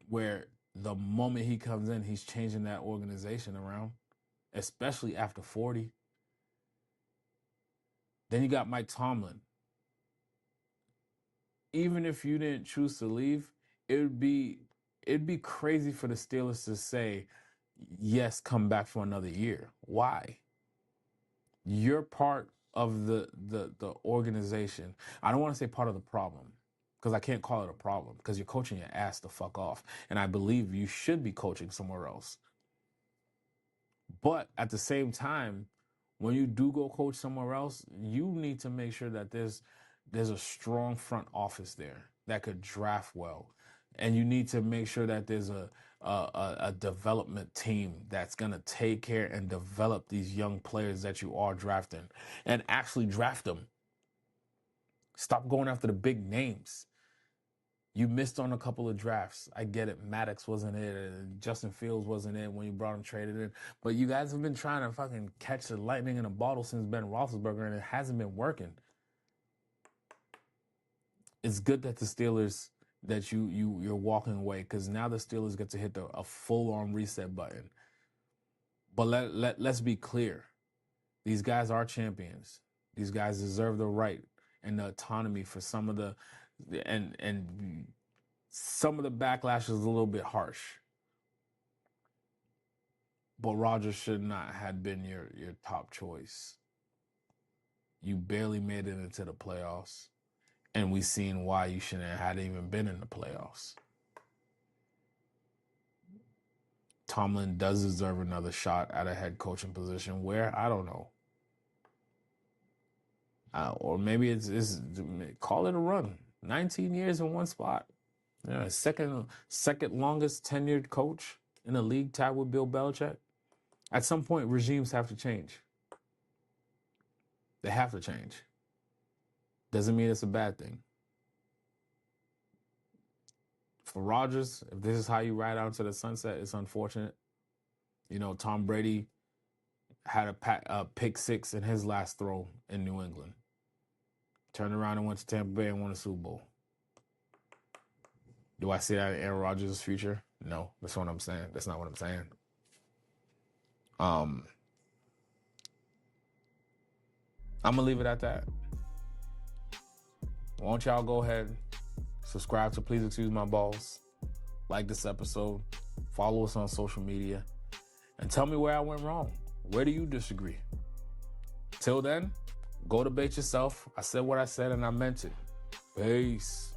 A: where the moment he comes in, he's changing that organization around, especially after 40. Then you got Mike Tomlin. Even if you didn't choose to leave, it'd be crazy for the Steelers to say, yes, come back for another year. Why? You're part of the organization. I don't want to say part of the problem, because I can't call it a problem, because you're coaching your ass the fuck off. And I believe you should be coaching somewhere else. But at the same time, when you do go coach somewhere else, you need to make sure that there's a strong front office there that could draft well, And you need to make sure that there's a development team that's going to take care and develop these young players that you are drafting and actually draft them. Stop going after the big names. You missed on a couple of drafts. I get it. Maddox wasn't it. Justin Fields wasn't it when you brought him traded in. But you guys have been trying to fucking catch the lightning in a bottle since Ben Roethlisberger, and it hasn't been working. It's good that the Steelers, that you're walking away, because now the Steelers get to hit a full-on reset button. But let's be clear. These guys are champions. These guys deserve the right and the autonomy for some of the and some of the backlash is a little bit harsh. But Rodgers should not have been your top choice. You barely made it into the playoffs. And we've seen why you shouldn't have even been in the playoffs. Tomlin does deserve another shot at a head coaching position. Where? I don't know. Or maybe it's call it a run. 19 years in one spot. Yeah, second longest tenured coach in the league, tied with Bill Belichick. At some point, regimes have to change. They have to change. Doesn't mean it's a bad thing. For Rodgers, if this is how you ride out to the sunset, it's unfortunate. You know, Tom Brady had a pick six in his last throw in New England. Turned around and went to Tampa Bay and won a Super Bowl. Do I see that in Aaron Rodgers' future? No, that's what I'm saying. That's not what I'm saying. I'm going to leave it at that. Why don't y'all go ahead, subscribe to Please Excuse My Balls, like this episode, follow us on social media, and tell me where I went wrong. Where do you disagree? Till then, go debate yourself. I said what I said and I meant it. Peace.